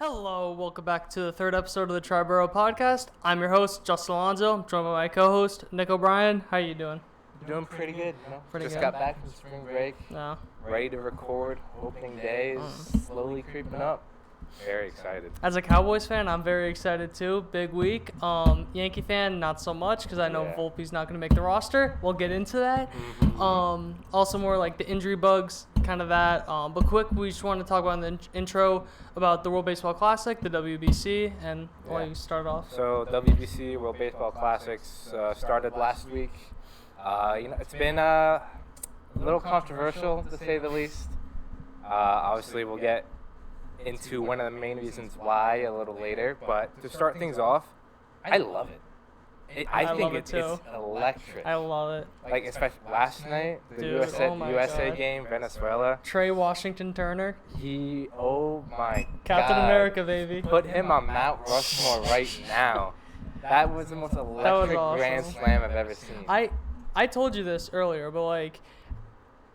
Hello, welcome back to the third episode of the Triboro Podcast. I'm your host, Justin Alonso. I'm joined by my co-host, Nick O'Brien. How you doing? Doing pretty good. Pretty Just good. got back from spring break. No. Ready to record. Opening day is slowly creeping up. Very excited. As a Cowboys fan, I'm very excited too. Big week. Yankee fan, not so much because I know Volpe's not going to make the roster. We'll get into that. Also more like the injury bugs, kind of that. But quick, we just want to talk about in the intro about the World Baseball Classic, the WBC, and why you start off. So WBC World Baseball Classics started last week. It's been a little controversial to say the least. Obviously, we'll get into one of the main reasons why a little later, but to start things off, I love it. I think it's electric. I love it. Like, especially last night, the USA game, Venezuela. Trey Washington Turner. Captain America, baby. Put him on Mount Rushmore right now. That was the most electric Grand Slam I've ever seen. I told you this earlier, but like,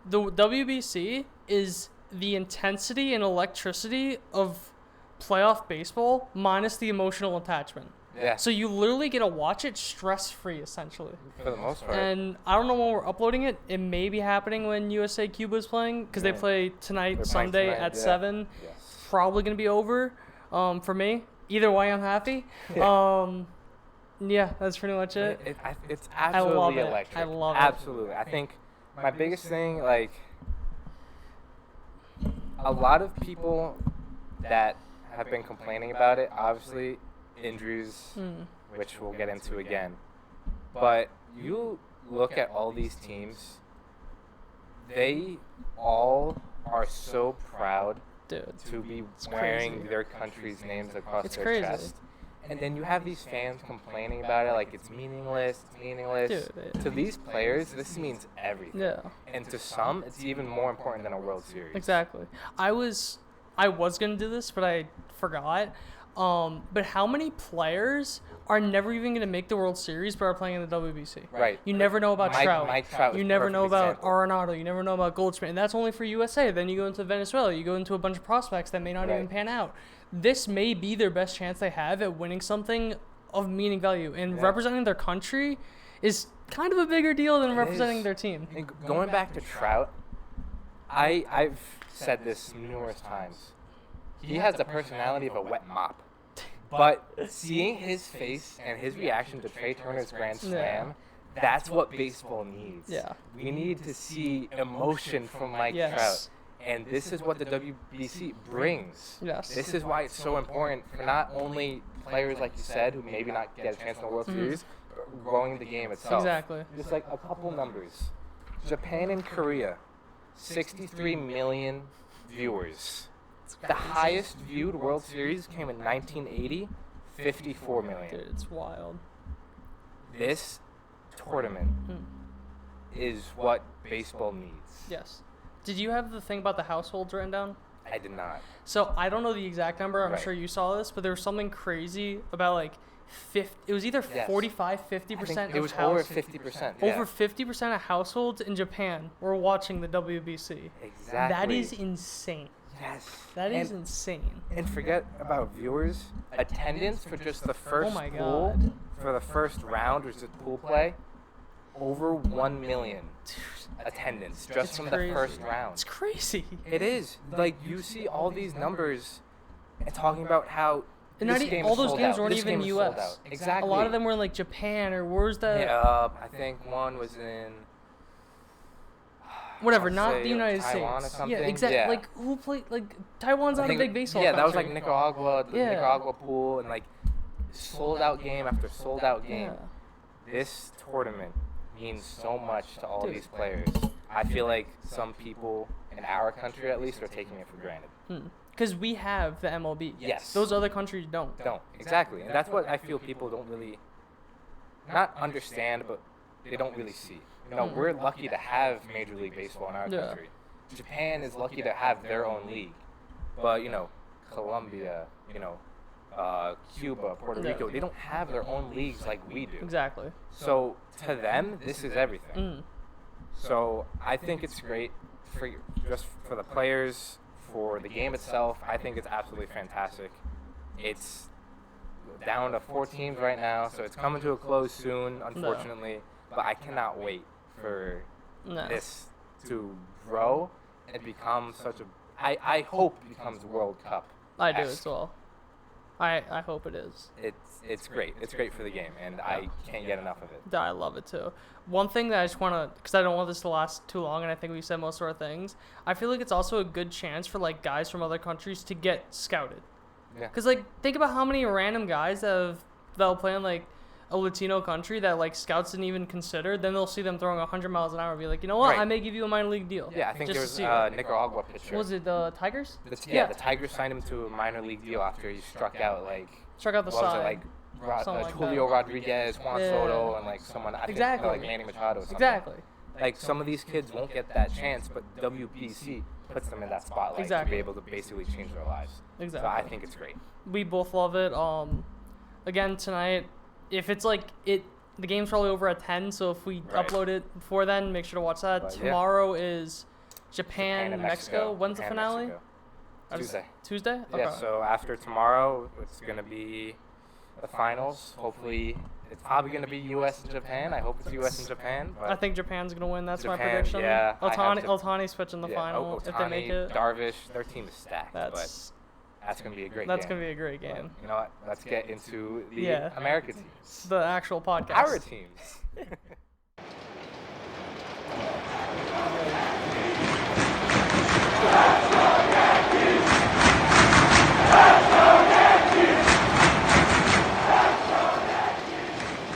the WBC is the intensity and electricity of playoff baseball minus the emotional attachment. Yeah. So you literally get to watch it stress-free, essentially. For the most part. And I don't know when we're uploading it. It may be happening when USA Cuba is playing because they play Sunday at 7. Yes. Probably going to be over for me. Either way, I'm happy. Yeah, that's pretty much it. It's absolutely electric. I love it. Absolutely. I think my biggest thing, like, a lot of people that have been complaining about it, obviously, injuries, which we'll get into again. But you look at all these teams, they all are so proud to be wearing their country's names across their chest. And then you have these fans complaining about it like it's meaningless. Dude, to these players, this means everything. Yeah. And to some, it's even more important than a World Series. Exactly. I was going to do this, but I forgot. But how many players are never even going to make the World Series but are playing in the WBC? Right. You never know about Trout. Mike Trout. You never know about Arenado. You never know about Goldschmidt. And that's only for USA. Then you go into Venezuela. You go into a bunch of prospects that may not even pan out. This may be their best chance they have at winning something of meaning value. And representing their country is kind of a bigger deal than representing their team. And going back to Trout, I've said this numerous times. He has the personality of a wet mop. But seeing his face and his reaction to Trey Turner's Grand Slam, that's what baseball needs. Yeah. We need to see emotion from Mike Trout. And this is what the WBC brings. Yes. This is why it's so important for not only players, like you said, who maybe not get a chance in the World Series, but growing the game itself. Exactly. Just like a couple numbers. Japan and Korea, 63 million viewers. The highest viewed World Series came in 1980, 54 million. Dude, it's wild. This tournament is what baseball needs. Yes. Did you have the thing about the households written down? I did not. So I don't know the exact number. I'm sure you saw this, but there was something crazy about like 50. It was either 45, 50%. It was over 50%. Over 50% of households in Japan were watching the WBC. Exactly. That is insane. Yes. That is insane. And forget about viewers. Attendance for just the first pool, for the first round, which is pool play, over 1 million attendance just from the first round. It's crazy. It is. Like, you see all these numbers and talking about how all those games weren't even U.S. Exactly. A lot of them were in like Japan or where's that? Yeah, I think one was in whatever, not the United Taiwan States. Or something. Yeah, exactly. Yeah. Like who played? Like Taiwan's not a big baseball. Yeah, that was country. like Nicaragua, the Nicaragua pool, and like sold out game after sold out game. Yeah. This tournament means so much to all these players. I feel like some people in our country, at least, are taking it for granted. Because we have the MLB. Yes. Those other countries don't. Exactly. And that's what I feel people don't really, not understand, but they don't really see. You know, we're lucky to have Major League Baseball in our country. Japan is lucky to have their own league. But, you know, Colombia, you know, Cuba, Puerto Rico, they don't have their own leagues like we do. Exactly. So to them, this is everything. So I think it's great for the players, for the game itself. I think it's absolutely fantastic. It's down to 4 teams right now, so it's coming to a close soon, unfortunately. No. But I cannot wait for this to grow and become such a... I hope it becomes World Cup. I do as well. I hope it is. It's great. It's great for the game, and I can't get enough of it. I love it too. One thing that I just want to, because I don't want this to last too long, and I think we said most of our things, I feel like it's also a good chance for like guys from other countries to get scouted. Yeah. Because like think about how many random guys that'll play in like a Latino country that like scouts didn't even consider. Then they'll see them throwing 100 miles an hour and be like, you know what, right. I may give you a minor league deal. Yeah, I think there was a Nicaragua pitcher. Was it the Tigers? The Tigers signed him to a minor league deal after he struck out the side. Was it, like Julio Rodriguez, Juan Soto, and like someone, I think like Manny Machado or something. Exactly. Like some of these kids won't get that chance, but WBC puts them in that spotlight to be able to basically change their lives. Exactly. So I think it's great. We both love it. Again, tonight, if it's like the game's probably over at 10, so if we upload it before then, make sure to watch that. But tomorrow is Japan and Mexico. When's the finale? Tuesday? Okay. Yeah, so after tomorrow, it's going to be the finals. Hopefully, it's probably going to be U.S. and Japan. I hope it's U.S. and Japan. But I think Japan's going to win. That's my prediction. Yeah. Ohtani's pitching the final if they make it. Darvish, their team is stacked. That's going to be a great game. That's going to be a great game. But you know what? Let's get into the American teams. The actual podcast. Our teams.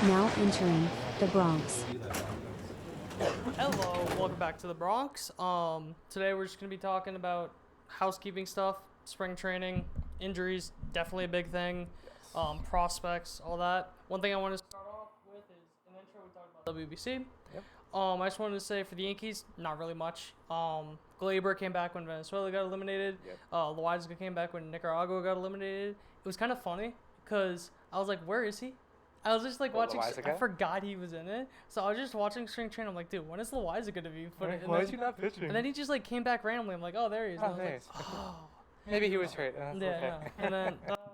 Now entering the Bronx. Hello, welcome back to the Bronx. Today we're just going to be talking about housekeeping stuff, spring training, injuries, definitely a big thing, prospects, all that. One thing I want to start off with is in the intro we talked about WBC. Yep. I just wanted to say for the Yankees, not really much. Glaber came back when Venezuela got eliminated. Yep. Loaiza came back when Nicaragua got eliminated. It was kind of funny because I was like, where is he? I was just like watching. I forgot he was in it, so I was just watching spring training. I'm like, dude, when is Loaiza gonna be put in? Why is he not pitching? And then he just like came back randomly. I'm like, oh, there he is. Oh, nice. Like, oh. Maybe he was hurt. Yeah. Okay. No. And then then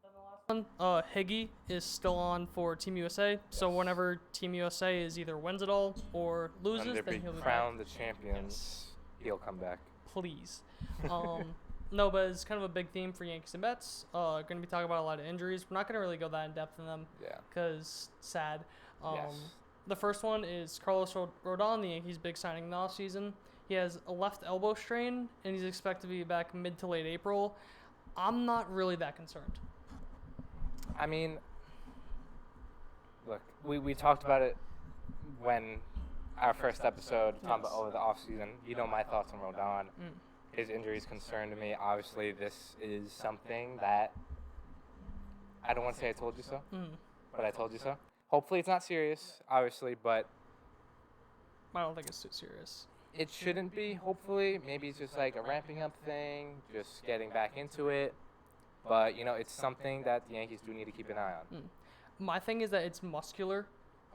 the last one, Higgy is still on for Team USA. Yes. So whenever Team USA is either wins it all or loses, then he'll be crowned the champions. Yes. He'll come back. Please. No, but it's kind of a big theme for Yankees and Mets. Going to be talking about a lot of injuries. We're not going to really go that in depth in them. Yeah. Because sad. Yes. The first one is Carlos Rodon, the Yankees' big signing in the offseason. He has a left elbow strain, and he's expected to be back mid to late April. I'm not really that concerned. I mean, look, we talked about it when our first episode talked about over the offseason. You know my thoughts on Rodon. His injuries concerned me. Obviously, this is something that I don't want to say I told you so, but I told you so. Hopefully, it's not serious, obviously, but I don't think it's too serious. It shouldn't be, hopefully. Maybe it's just like a ramping up thing, just getting back into it. But, you know, it's something that the Yankees do need to keep an eye on. My thing is that it's muscular.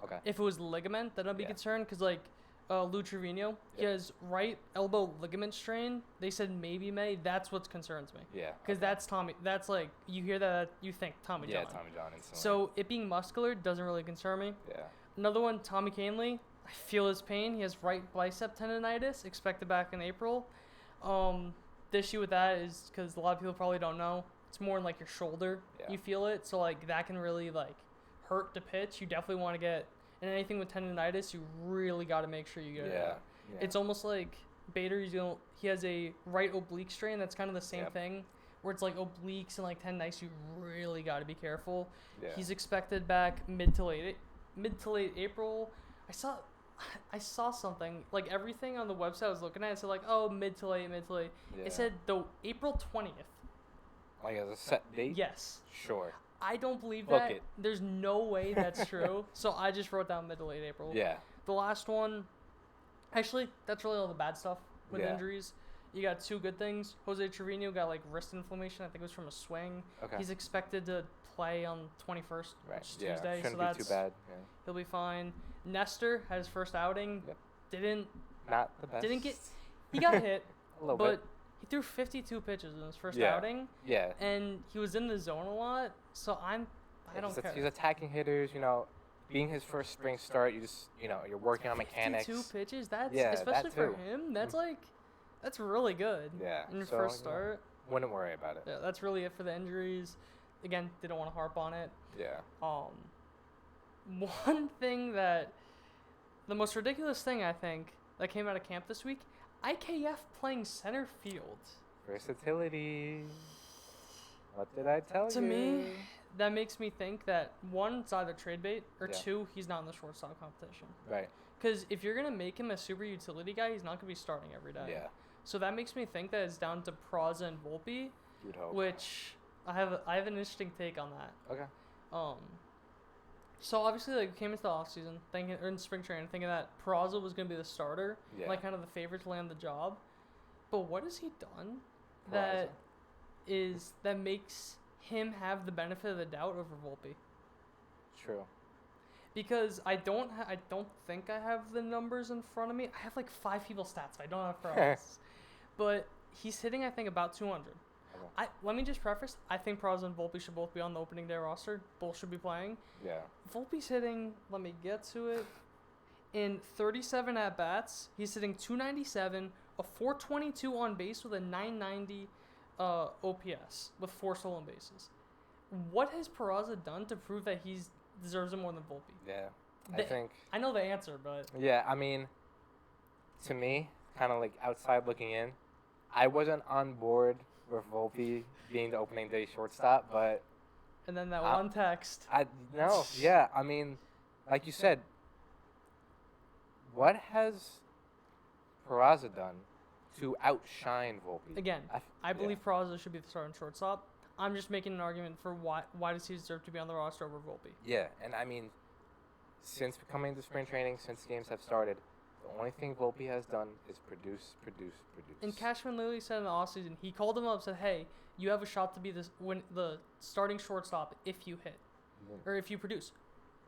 Okay. If it was ligament, then I'd be concerned because, like, Lou Trevino, he has right elbow ligament strain. They said maybe May. That's what concerns me. Yeah. Because that's Tommy. That's like, you hear that, you think Tommy John. Yeah, Tommy John. Instantly. So it being muscular doesn't really concern me. Yeah. Another one, Tommy Kahnle. I feel his pain. He has right bicep tendonitis, expected back in April. The issue with that is because a lot of people probably don't know. It's more in like your shoulder. Yeah. You feel it. So like that can really like hurt the pitch. You definitely want to get... And anything with tendonitis, you really got to make sure you get it out. Yeah. It's almost like Bader, he has a right oblique strain. That's kind of the same thing, where it's like obliques and like tendonitis. You really got to be careful. Yeah. He's expected back mid to late April. I saw something, like everything on the website I was looking at, it said like, oh, mid to late. Yeah. It said the April 20th. Like as a set date? Yes. Sure. I don't believe that. There's no way that's true. So I just wrote down mid to late April. Yeah. The last one, actually, that's really all the bad stuff with injuries. You got two good things. Jose Trevino got like wrist inflammation. I think it was from a swing. Okay. He's expected to play on 21st, which is Tuesday. Shouldn't be too bad. Yeah. He'll be fine. Nestor had his first outing. Yep. Not the best. He got hit. A little bit. he threw 52 pitches in his first Yeah. outing. Yeah. And he was in the zone a lot, so I don't care. He's attacking hitters, being his first spring start, you're working on mechanics. 52 pitches, that's Yeah, especially that for too. him, that's really good. Yeah. In your So, first start. Wouldn't worry about it. Yeah, that's really it for the injuries. Again, didn't want to harp on it. Yeah. One thing the most ridiculous thing I think that came out of camp this week, IKF playing center field. Versatility. What did I tell you? To me, that makes me think that one, it's either trade bait, or Yeah. two, he's not in the shortstop competition. Right. Because if you're gonna make him a super utility guy, he's not gonna be starting every day. Yeah. So that makes me think that it's down to Peraza and Volpe, You'd hope. which I have an interesting take on that. Okay. So obviously, like, we came into the offseason thinking, or in spring training, thinking that Peraza was gonna be the starter, Yeah. like kind of the favorite to land the job. But what has he done Peraza. that makes him have the benefit of the doubt over Volpe? True. Because I don't think I have the numbers in front of me. I have like 5 people's stats. I don't have Peraza. But he's hitting, I think, about 200. Okay. Let me just preface. I think Peraza and Volpe should both be on the opening day roster. Both should be playing. Yeah. Volpe's hitting, let me get to it, in 37 at-bats. He's hitting 297, a 422 on base with a 990 OPS with 4 stolen bases. What has Peraza done to prove that he deserves it more than Volpe? Yeah. I know the answer, but... Yeah, I mean, to me, kind of like outside looking in, I wasn't on board with Volpe being the opening day shortstop, but... And then that one text. Yeah, I mean, like you said, what has Peraza done to outshine Volpe? Again, I believe Peraza should be the starting shortstop. I'm just making an argument for why does he deserve to be on the roster over Volpe. Yeah, and I mean, since coming to spring training, since games have started, the only thing Volpe has done is produce. And Cashman literally said in the offseason, he called him up and said, hey, you have a shot to be the starting shortstop if you hit. Or if you produce.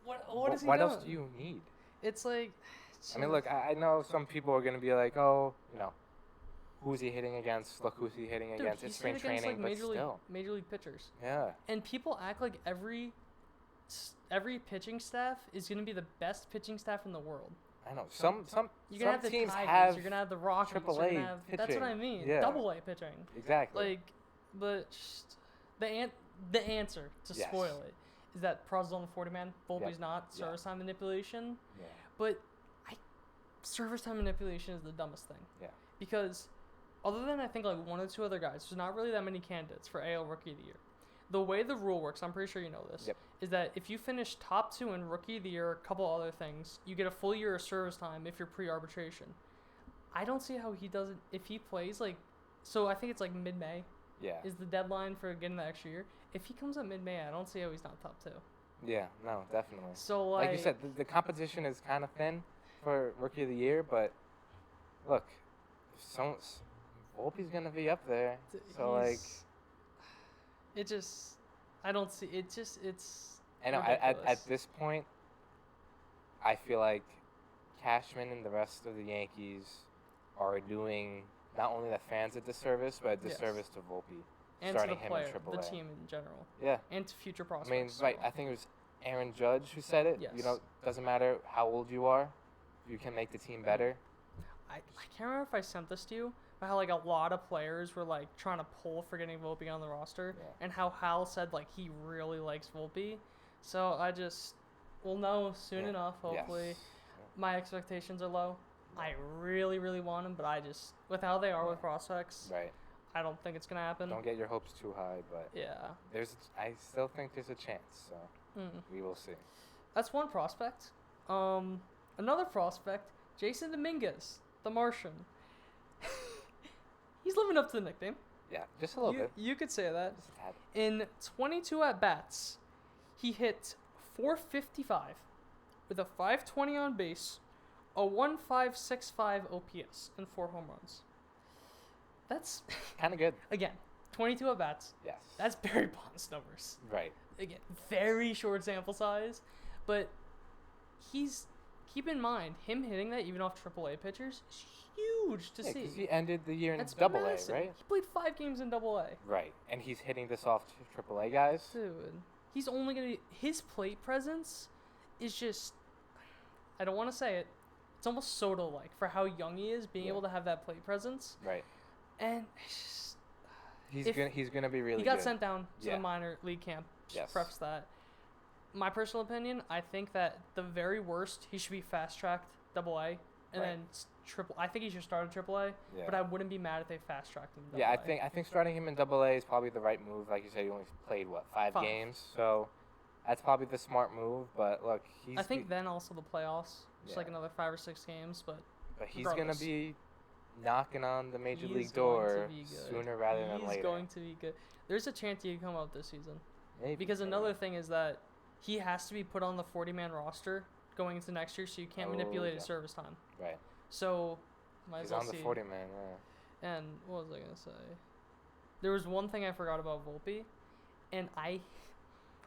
What has he done? What else do you need? It's like... I mean, look, I know some people are going to be like, oh, who's he hitting against? Look who's he hitting against. It's spring training, but still. Major league pitchers. Yeah. And people act like every pitching staff is going to be the best pitching staff in the world. I know. Some you're gonna have the teams Tigers, have you're gonna have the Rockies, AAA you're gonna have, pitching. that's what I mean. Yeah. Double-A pitching. Exactly. But the answer to Yes. spoil it is that Peraza's on the 40-man, Volpe's Yep. not. Service time manipulation. Yeah. But service time manipulation is the dumbest thing. Yeah. Because other than I think like 1 or 2 other guys, there's not really that many candidates for AL Rookie of the Year. The way the rule works, I'm pretty sure you know this, Yep. is that if you finish top 2 in Rookie of the Year, a couple other things, you get a full year of service time if you're pre-arbitration. I don't see how he doesn't, if he plays so I think it's like mid-May Yeah. is the deadline for getting the extra year. If he comes at mid-May, I don't see how he's not top 2. Yeah, no, definitely. So like you said, the competition is kind of thin for Rookie of the Year, but look, Volpe's going to be up there. So, it just, I don't see, it's I know, at this point, I feel like Cashman and the rest of the Yankees are doing not only the fans a disservice, but a disservice to Volpe. And to the him in player, AAA. the team in general. Yeah. And to future prospects. I mean, right, I think it was Aaron Judge who said it. Yes. Doesn't matter how old you are, you can make the team better. I can't remember if I sent this to you, but how a lot of players were trying to pull for getting Volpe on the roster, and how Hal said he really likes Volpe. So we'll know soon enough. Hopefully, Yes. my expectations are low. I really, really want him, but with how they are with prospects, Right. I don't think it's gonna happen. Don't get your hopes too high, but Yeah. I still think there's a chance. So we will see. That's one prospect. Another prospect, Jason Dominguez, the Martian. He's living up to the nickname. Yeah, just a little bit. You could say that. Just a tad. In 22 at-bats, he hit .455 with a .520 on base, a 1.565 OPS, and 4 home runs. That's Kind of good. again 22 at-bats. Yes. That's Barry Bonds numbers. Right. Again, very short sample size, but he's keep in mind, him hitting that even off AAA pitchers is huge to see. Because he ended the year in That's Double massive. A, right? He played 5 games in Double A. Right, and he's hitting this off AAA guys. Dude, he's only gonna. His plate presence is just. I don't want to say it. It's almost Soto-like for how young he is, being able to have that plate presence. Right. And it's just, he's gonna be really. He got good. sent down to the minor league camp. Yes. Preface that. My personal opinion, I think that the very worst, he should be fast-tracked Double A, and then triple. I think he should start at Triple A, but I wouldn't be mad if they fast-tracked him. Yeah, I think starting him in Double A is probably the right move. Like you said, he only played 5 games, so that's probably the smart move. But look, I think then also the playoffs, just like another 5 or 6 games, but he's gonna be knocking on the major league door sooner rather than later. He's going to be good. There's a chance he could come up this season. Maybe. Because another thing is that he has to be put on the 40-man roster going into next year, so you can't manipulate his service time. Right. So, might as well see. He's on the 40-man, And what was I gonna say? There was one thing I forgot about Volpe, and I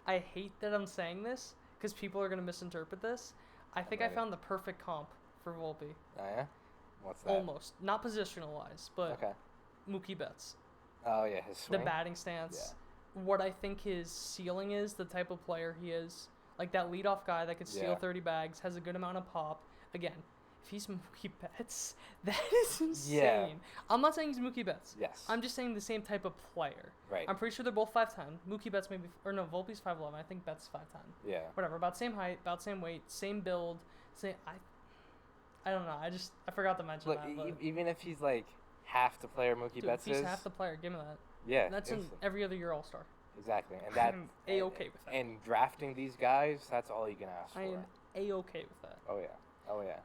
hate that I'm saying this because people are gonna misinterpret this. I think I found the perfect comp for Volpe. Oh yeah. What's that? Almost, not positional wise, but Mookie Betts. Oh yeah, his swing. The batting stance. Yeah. What I think his ceiling is, the type of player he is, like that leadoff guy that could steal 30 bags, has a good amount of pop. Again, if he's Mookie Betts, that is insane. Yeah. I'm not saying he's Mookie Betts. Yes. I'm just saying the same type of player. Right. I'm pretty sure they're both 5'10". Mookie Betts maybe, or no, Volpe's 5'11". I think Betts 5'10". Yeah. Whatever. About same height, about same weight, same build. I don't know. I forgot to mention that. But Even if he's like half the player Mookie Betts is. If he's half the player, give me that. Yeah. That's in every other year All-Star. Exactly. And that I'm A-okay with that. And drafting these guys, that's all you can ask for. I am A-okay with that. Oh yeah.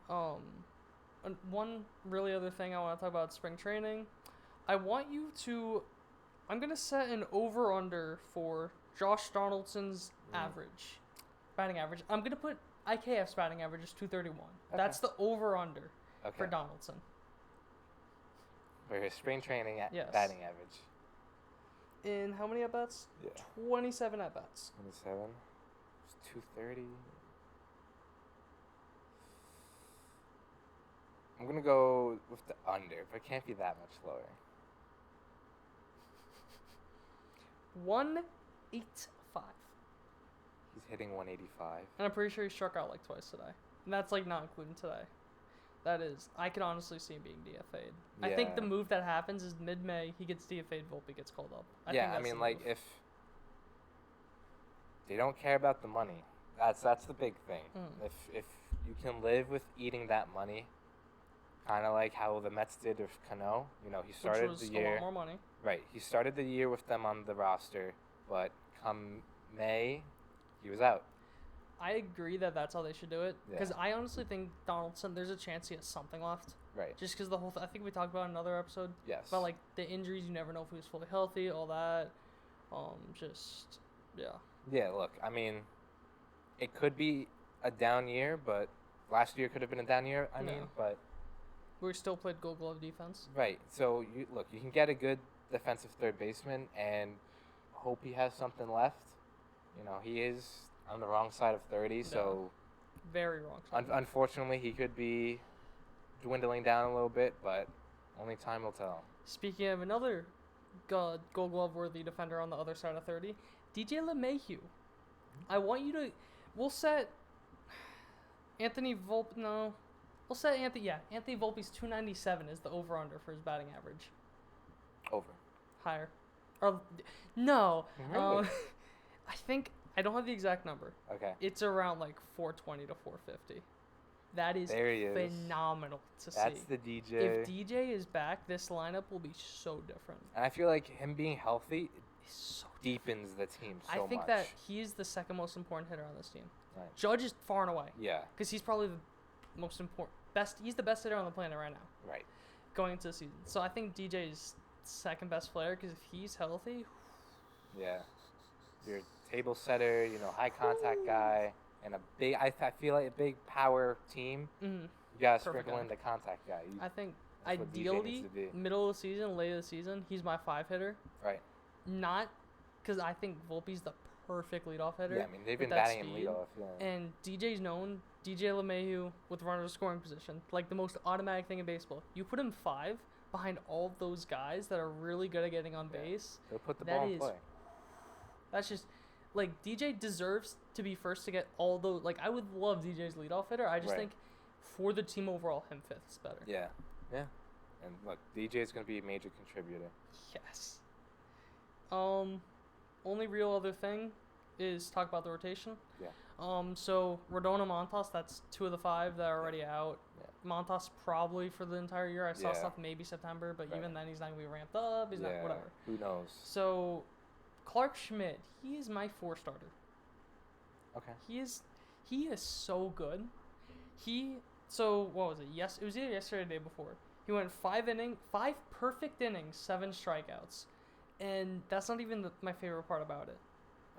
And one really other thing I want to talk about spring training. I want you to. I'm gonna set an over/under for Josh Donaldson's batting average. I'm gonna put IKF's batting average is 231. Okay. That's the over/under for Donaldson. For his spring training batting average. In how many at bats? Yeah. 27 at bats. 27. It's 230. I'm gonna go with the under, but it can't be that much lower. 185. He's hitting 185. And I'm pretty sure he struck out like twice today. And that's like not including today. That is, I can honestly see him being DFA'd. Yeah. I think the move that happens is mid-May, he gets DFA'd, Volpe gets called up. I mean, like, if they don't care about the money, that's the big thing. If you can live with eating that money, kind of like how the Mets did with Cano, he started the year. A lot more money. Right, he started the year with them on the roster, but come May, he was out. I agree that that's how they should do it. Because I honestly think Donaldson, there's a chance he has something left. Right. Just because the whole I think we talked about in another episode. Yes. About, like, the injuries. You never know if he was fully healthy, all that. Yeah, look, I mean, it could be a down year, but last year could have been a down year, but... We still played Gold Glove defense. Right. So, you can get a good defensive third baseman and hope he has something left. He is on the wrong side of 30, so... Very wrong side. Unfortunately, he could be dwindling down a little bit, but only time will tell. Speaking of another Gold Glove-worthy defender on the other side of 30, DJ LeMahieu. I want you to... We'll set Anthony Volpe... No. We'll set Anthony Volpe's 297 is the over-under for his batting average. Over. Higher. Or... No. Really? I think... I don't have the exact number. Okay. It's around like 420 to 450. That is phenomenal to see. That's the DJ. If DJ is back, this lineup will be so different. And I feel like him being healthy deepens the team so much. I think that he's the second most important hitter on this team. Right. Judge is far and away. Yeah. Because he's probably the most important. He's the best hitter on the planet right now. Right. Going into the season. So I think DJ is second best player because if he's healthy. Yeah. Your table setter, high contact guy, and I feel like a big power team. Mm-hmm. You gotta sprinkle in the contact guy. I think ideally, middle of the season, late of the season, he's my 5 hitter. Right. Not because I think Volpe's the perfect leadoff hitter. Yeah, I mean, they've been with that batting him speed. leadoff, yeah. And DJ's known, DJ LeMahieu with runners scoring position, like the most automatic thing in baseball. You put him 5 behind all of those guys that are really good at getting on base. They'll put the ball in play. That's just, like, DJ deserves to be first to get all those. Like, I would love DJ's leadoff hitter. I just think for the team overall, him 5th is better. Yeah, yeah. And look, DJ is going to be a major contributor. Yes. Only real other thing is talk about the rotation. Yeah. So Rodon and Montas, that's 2 of the 5 that are already out. Yeah. Montas probably for the entire year. I saw Yeah. stuff maybe September, but even then he's not gonna be ramped up. He's not whatever. Who knows? So Clark Schmidt, he is my 4 starter. Okay. He is so good. So what was it? Yes, it was either yesterday or the day before. He went 5 perfect innings, 7 strikeouts. And that's not even my favorite part about it.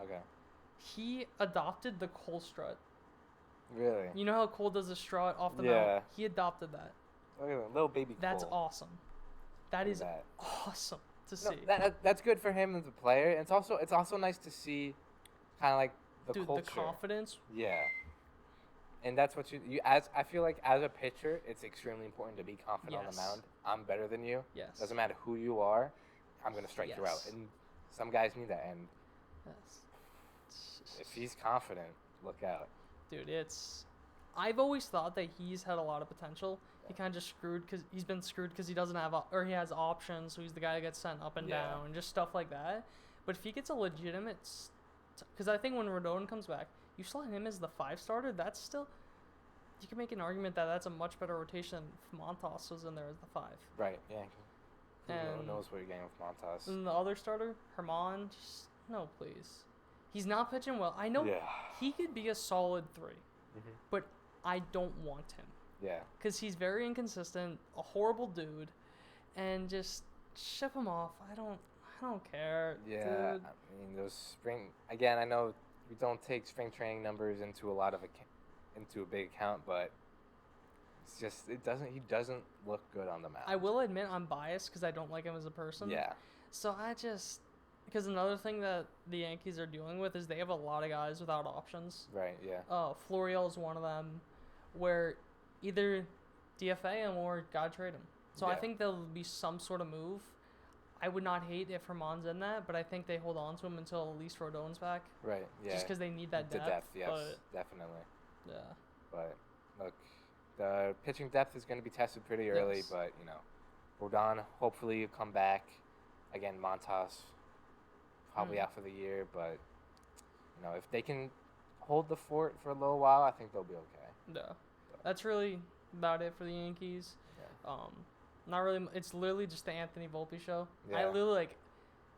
Okay. He adopted the Cole strut. Really? You know how Cole does a strut off the mound? He adopted that. Look at little baby Cole. That's awesome. That is awesome to see. That's good for him as a player. And it's also nice to see kind of like the culture. The confidence. Yeah. And that's what I feel like as a pitcher, it's extremely important to be confident on the mound. I'm better than you. Yes. Doesn't matter who you are. I'm going to strike you out. And some guys need that. And if he's confident, look out. Dude, I've always thought that he's had a lot of potential. He kind of just he's been screwed because he doesn't have, or he has options, so he's the guy that gets sent up and down and just stuff like that. But if he gets a legitimate, because I think when Rodon comes back, you slot him as the 5 starter, that's still, you can make an argument that that's a much better rotation if Montas was in there as the 5. Right, yeah. Who knows what you're getting with Montas. And the other starter, Herman, just, no, please. He's not pitching well. I know he could be a solid 3, but I don't want him. Yeah. Because he's very inconsistent, a horrible dude, and just ship him off. I don't care. Yeah, dude. I mean, those again, I know we don't take spring training numbers into a big account, but it's just, he doesn't look good on the mound. I will admit I'm biased because I don't like him as a person. Yeah. So because another thing that the Yankees are dealing with is they have a lot of guys without options. Right, yeah. Florial is one of them, where either DFA him or gotta trade him. So I think there'll be some sort of move. I would not hate if Herman's in that, but I think they hold on to him until at least Rodon's back. Right, yeah. Just because they need that depth. The depth, yes, definitely. Yeah. But, look, the pitching depth is going to be tested pretty early, but, Rodon, hopefully you come back. Again, Montas, probably out for the year, but, if they can hold the fort for a little while, I think they'll be okay. Yeah. That's really about it for the Yankees. Yeah. Not really. It's literally just the Anthony Volpe show. Yeah. I literally,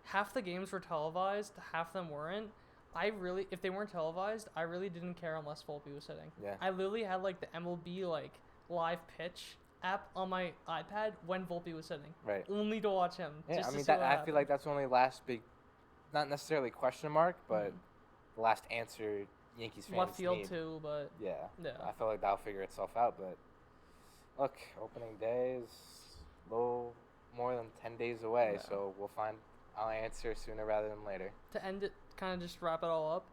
half the games were televised, half them weren't. If they weren't televised, I really didn't care unless Volpe was hitting. Yeah. I literally had, the MLB, live pitch app on my iPad when Volpe was hitting. Right. Only to watch him. Yeah, I feel like that's the only last big, not necessarily question mark, but the last answer Yankees fans left field need. Too, but yeah. I feel like that'll figure itself out. But look, opening day is a little more than 10 days away, so we'll find our answer sooner rather than later. To end it, kind of just wrap it all up,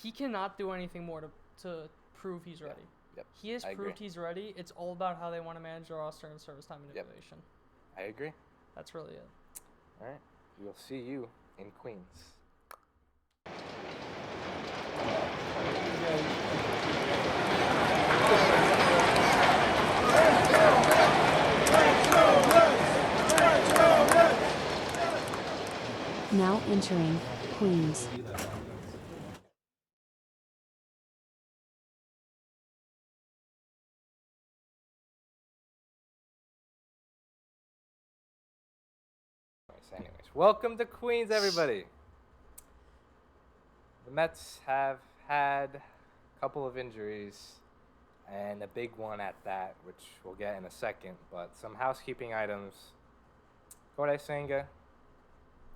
he cannot do anything more to prove he's ready. Yep. He has proved he's ready. It's all about how they want to manage the roster and service time manipulation. I agree. That's really it. All right. We'll see you in Queens. Now entering Queens. Anyways, welcome to Queens, everybody. The Mets have had a couple of injuries, and a big one at that, which we'll get in a second, but some housekeeping items. Kodai Senga,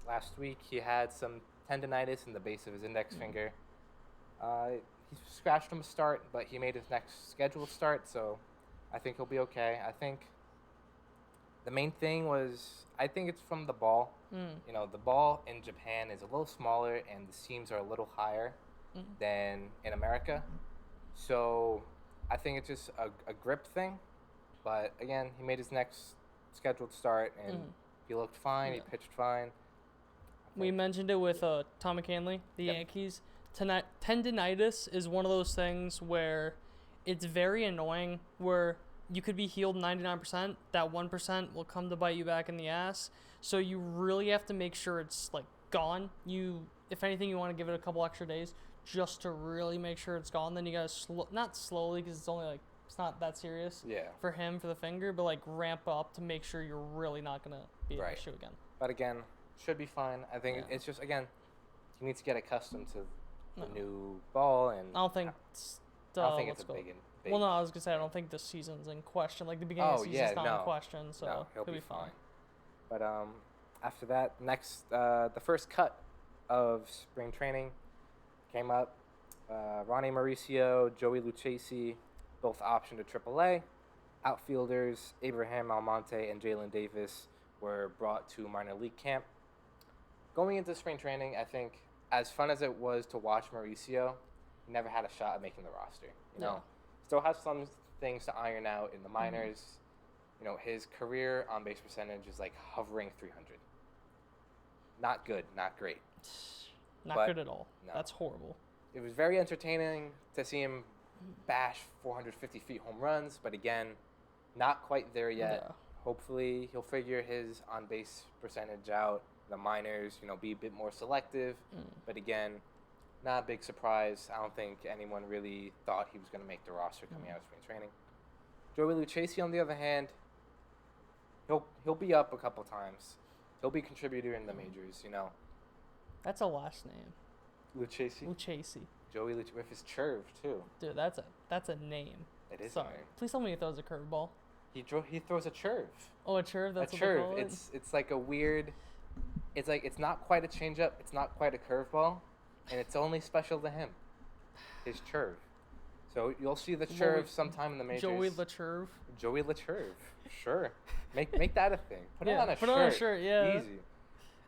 last week he had some tendonitis in the base of his index finger. He scratched him a start, but he made his next scheduled start, so I think he'll be okay. I think The main thing was, I think it's from the ball. You know, the ball in Japan is a little smaller and the seams are a little higher than in America. So I think it's just a grip thing. But again, he made his next scheduled start and he looked fine. He pitched fine. We mentioned it with Tom McCanley, the Yankees. Tendinitis is one of those things where it's very annoying, where you could be healed 99%, that 1% will come to bite you back in the ass. So you really have to make sure it's like gone. If anything, you want to give it a couple extra days just to really make sure it's gone. Then you gotta not slowly, because it's only like, it's not that serious for him, for the finger, but like ramp up to make sure you're really not gonna be an issue again. But again, should be fine. I think it's just, again, he needs to get accustomed to the new ball, and I don't think it's a big. Well, no, I was gonna say I don't think the season's in question. Like the beginning of the season's not in question, so he'll be fine. But after that, the first cut of spring training came up. Ronnie Mauricio, Joey Lucchesi, both optioned to AAA. Outfielders Abraham Almonte and Jalen Davis were brought to minor league camp. Going into spring training, I think, as fun as it was to watch Mauricio, he never had a shot at making the roster. You know, still has some things to iron out in the minors. You know, his career on base percentage is like hovering 300. Not good, not great. Not good at all. No. That's horrible. It was very entertaining to see him bash 450 feet home runs, but again, not quite there yet. Yeah. Hopefully, he'll figure his on base percentage out. The minors, you know, be a bit more selective. But again, not a big surprise. I don't think anyone really thought he was going to make the roster coming out of spring training. Joey Lucchesi, on the other hand, he'll be up a couple times. He'll be a contributor in the majors, you know. That's a last name. Lucchesi. Joey Lucchesi with his curve too. Dude, that's a name. It is. Sorry. Please tell me he throws a curveball. He throws a curve. Oh, a curve. That's a what curve. They call it? It's like a weird. It's like it's not quite a changeup. It's not quite a curveball, and it's only special to him. His curve. So you'll see the curve sometime in the majors. Joey LaCurve. Joey LaCurve. Sure. Make that a thing. Put it on a shirt. Put it on a shirt. Yeah. Easy.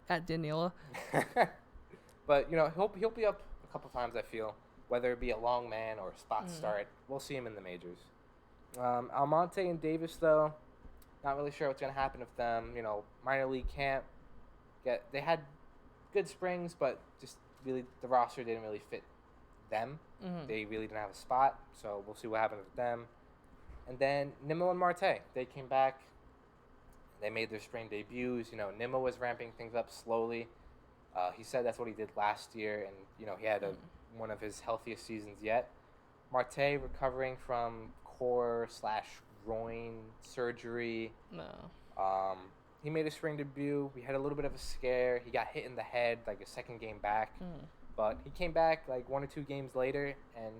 At Daniela. But you know he'll be up a couple times. I feel, whether it be a long man or a spot start, we'll see him in the majors. Almonte and Davis, though, not really sure what's gonna happen with them. You know, minor league camp. They had good springs, but just really the roster didn't really fit them. They really didn't have a spot, so we'll see what happens with them. And then Nimmo and Marte, they came back. They made their spring debuts. You know, Nimmo was ramping things up slowly. He said that's what he did last year, and you know he had one of his healthiest seasons yet. Marte recovering from core/groin surgery. No. He made a spring debut. We had a little bit of a scare. He got hit in the head like a second game back. But he came back like 1 or 2 games later and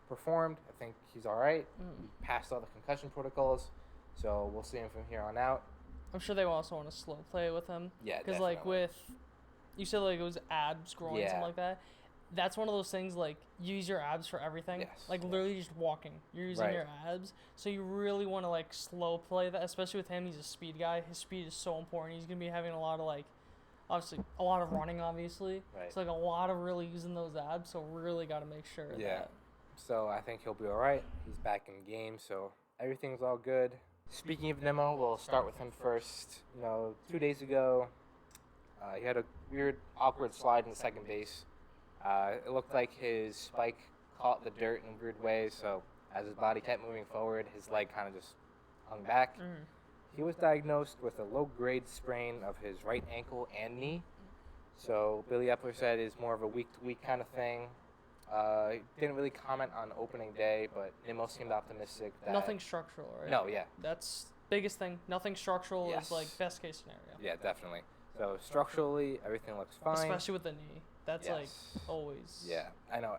performed. I think he's all right. He passed all the concussion protocols. So we'll see him from here on out. I'm sure they also want to slow play with him. Yeah, because like you said like it was abs, groin, something like that. That's one of those things like you use your abs for everything. Yes. Like literally just walking. You're using your abs. So you really want to like slow play that, especially with him. He's a speed guy. His speed is so important. He's going to be having a lot of like, obviously, a lot of running, obviously. Right. So like a lot of really using those abs. So really got to make sure of that. So I think he'll be all right. He's back in game. So everything's all good. Speaking of Nimmo, we'll start with him first. You know, 2 days ago, he had a weird, awkward slide in the second base. It looked like his spike caught the dirt in a weird way, so as his body kept moving forward, his leg kind of just hung back. He was diagnosed with a low-grade sprain of his right ankle and knee. So Billy Epler said it's more of a week-to-week kind of thing. He didn't really comment on opening day, but Nimmo seemed optimistic that... Nothing structural, right? No, yeah. That's biggest thing. Nothing structural is like best case scenario. Yeah, definitely. So structurally, everything looks fine. Especially with the knee. That's like always. Yeah, I know.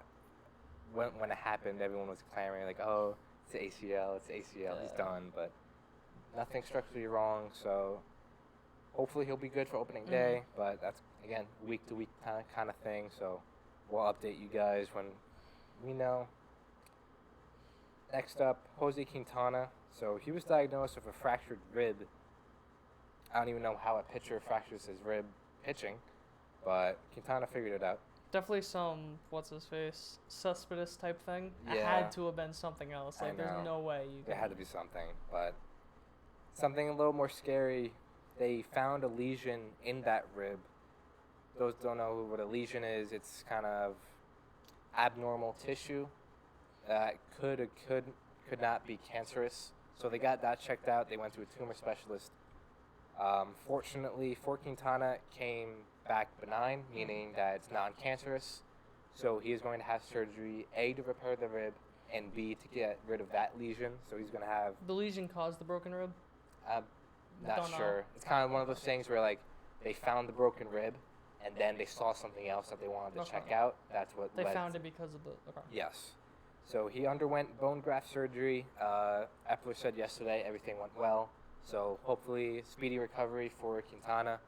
When it happened, everyone was clamoring like, "Oh, it's the ACL, it's the ACL, he's done." But nothing structurally wrong. So hopefully he'll be good for opening day. But that's again week to week kind of thing. So we'll update you guys when we know. Next up, Jose Quintana. So he was diagnosed with a fractured rib I don't even know how a pitcher fractures his rib pitching, but Quintana figured it out. Definitely some, what's his face, suspicious type thing. Yeah. It had to have been something else. Like, there's no way you could. There had to be something, but something a little more scary. They found a lesion in that rib. Those don't know what a lesion is. It's kind of abnormal tissue that could or could not be cancerous. So they got that checked out. They went to a tumor specialist. Fortunately for Quintana, it came back benign, meaning that it's non-cancerous. So he is going to have surgery, A, to repair the rib, and B, to get rid of that lesion. So he's going to have... The lesion caused the broken rib? I'm not sure. It's kind of one of those things where, like, they found the broken rib, and then they saw something else that they wanted to check out. That's what they found it because of the... Okay. Yes. So he underwent bone graft surgery. Epler said yesterday everything went well. So hopefully speedy recovery for Quintana.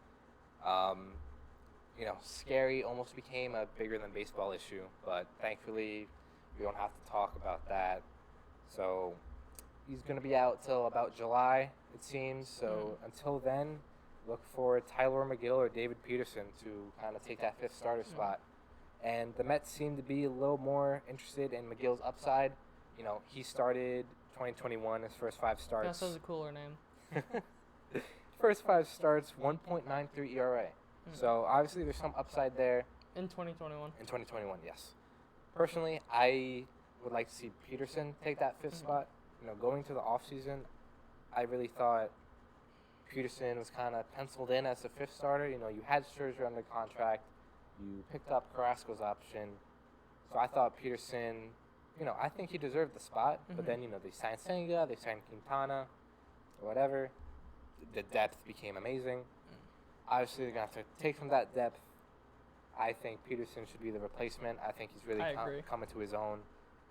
Scary almost became a bigger than baseball issue, but thankfully we don't have to talk about that. So he's going to be out till about July, it seems. So until then, look for Tyler McGill or David Peterson to kind of take that fifth starter spot. And the Mets seem to be a little more interested in McGill's upside. He started 2021, his first 5 starts. That sounds a cooler name. First 5 starts, 1.93 ERA. So obviously there's some upside there. In 2021? In 2021, yes. Personally, I would like to see Peterson take that 5th spot. Going to the offseason, I really thought Peterson was kind of penciled in as the 5th starter. You had Scherzer under contract. You picked up Carrasco's option. So I thought Peterson, I think he deserved the spot. But then, they signed Senga, they signed Quintana, or whatever. The depth became amazing. Obviously, they're going to have to take from that depth. I think Peterson should be the replacement. I think he's really coming to his own,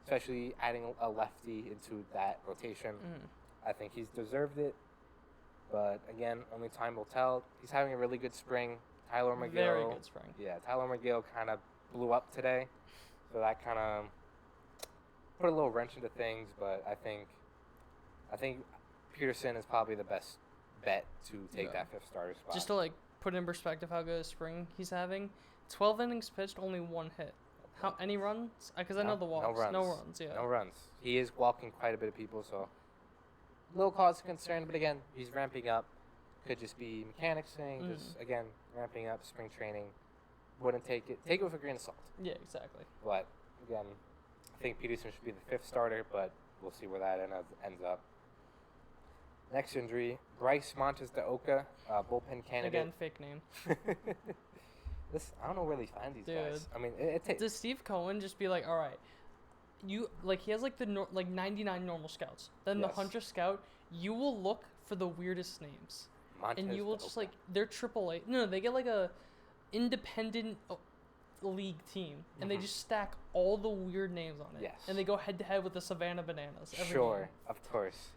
especially adding a lefty into that rotation. I think he's deserved it. But, again, only time will tell. He's having a really good spring. Tyler McGill. Very good spring. Yeah, Tyler McGill kind of blew up today. So that kind of put a little wrench into things. But I think Peterson is probably the best bet to take that 5th starter spot. Just to put in perspective how good a spring he's having, 12 innings pitched, only 1 hit. Any runs? Because I know the walks. No runs. Yeah. No runs. He is walking quite a bit of people, so a little cause of concern. But again, he's ramping up. Could just be mechanics thing. Just again ramping up spring training. Wouldn't take it with a grain of salt. Yeah, exactly. But again, I think Peterson should be the 5th starter, but we'll see where that ends up. Next injury, Bryce Montes de Oca, bullpen candidate. Again, fake name. I don't know where they find these guys. I mean, it takes. Does Steve Cohen just be like, all right, he has the 99 normal scouts. Then the Hunter scout, you will look for the weirdest names. Montes and you will just they're AAA. No, they get a independent league team, and they just stack all the weird names on it. Yes. And they go head to head with the Savannah Bananas. Sure, game. Of course.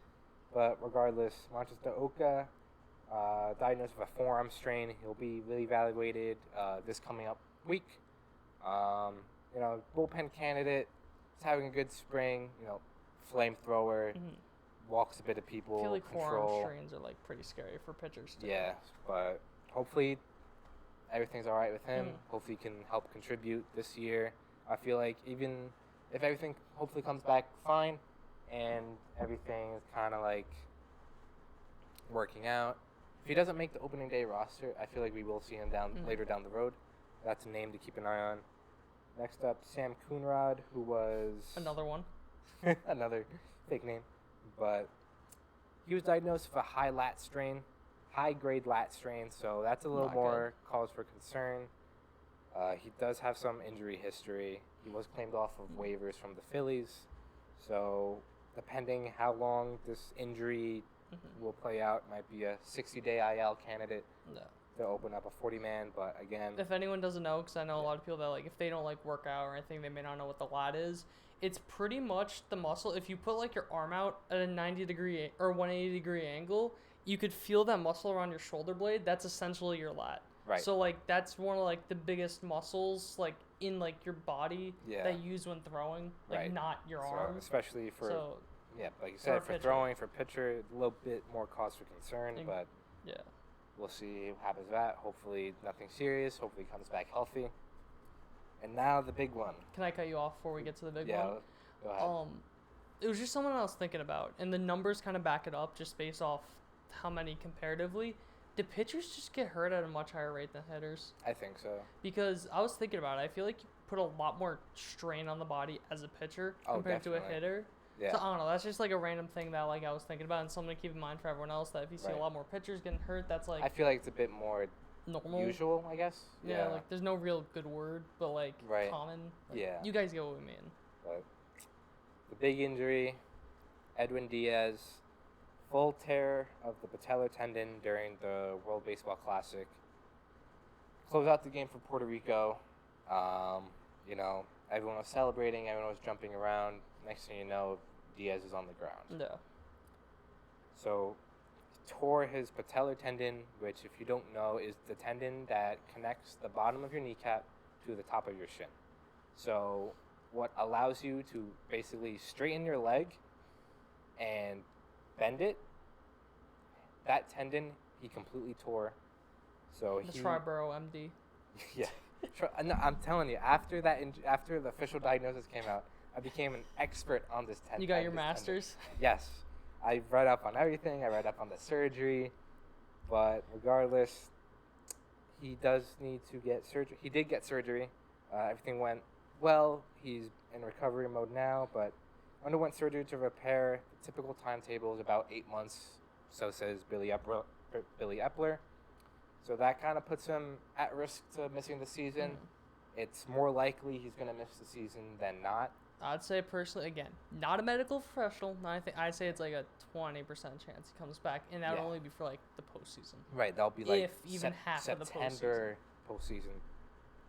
But regardless, Montes de Oca, diagnosed with a forearm strain. He'll be reevaluated this coming up week. Bullpen candidate. He's having a good spring. Flamethrower. Walks a bit of people. I feel like control. Forearm strains are pretty scary for pitchers too. Yeah, but hopefully everything's all right with him. Hopefully he can help contribute this year. I feel like even if everything hopefully comes back fine and everything is kind of working out, if he doesn't make the opening day roster, I feel like we will see him later down the road. That's a name to keep an eye on. Next up, Sam Coonrod, who was... Another one. Another fake name. But he was diagnosed with a high-grade lat strain, so that's a little more cause for concern. He does have some injury history. He was claimed off of waivers from the Phillies, so depending how long this injury will play out, might be a 60-day IL candidate to open up a 40-man, but again... If anyone doesn't know, because I know a lot of people that, if they don't, work out or anything, they may not know what the lat is. It's pretty much the muscle. If you put, your arm out at a 90-degree or 180-degree angle, you could feel that muscle around your shoulder blade. That's essentially your lat. Right. So, that's one of, the biggest muscles, in, your body that you use when throwing. Not your arm. Especially for... like you said, for throwing, for pitcher, a little bit more cause for concern, but... Yeah. We'll see what happens with that. Hopefully nothing serious. Hopefully he comes back healthy. And now the big one. Can I cut you off before we get to the big one? Yeah, go ahead. It was just something I was thinking about, and the numbers kind of back it up just based off how many comparatively. Do pitchers just get hurt at a much higher rate than hitters? I think so. Because I was thinking about it. I feel like you put a lot more strain on the body as a pitcher compared to a hitter. Yeah. So I don't know. That's just like a random thing that like I was thinking about, and something to keep in mind for everyone else. That if you see a lot more pitchers getting hurt, that's like I feel like it's a bit more normal, usual, I guess. Yeah. Like there's no real good word, but like common. Like, yeah. You guys get what we mean. But the big injury, Edwin Diaz, full tear of the patellar tendon during the World Baseball Classic. Close out the game for Puerto Rico. You know, everyone was celebrating, everyone was jumping around. Next thing you know, Diaz is on the ground. Yeah. So, he tore his patellar tendon, which, if you don't know, is the tendon that connects the bottom of your kneecap to the top of your shin. So, what allows you to basically straighten your leg and bend it, that tendon he completely tore. So the Triboro MD. Yeah. No, I'm telling you, after after the official diagnosis came out, I became an expert on this tendon. You got your master's? Yes. I read up on everything. I read up on the surgery. But regardless, he does need to get surgery. He did get surgery. Everything went well. He's in recovery mode now, but underwent surgery to repair. The typical timetable is about 8 months, so says Billy Epler. So that kind of puts him at risk to missing the season. It's more likely he's going to miss the season than not. I'd say personally, again, not a medical professional. I'd say it's like a 20% chance he comes back, and that would only be for like the postseason. Right, that'll be like if even half of the September postseason,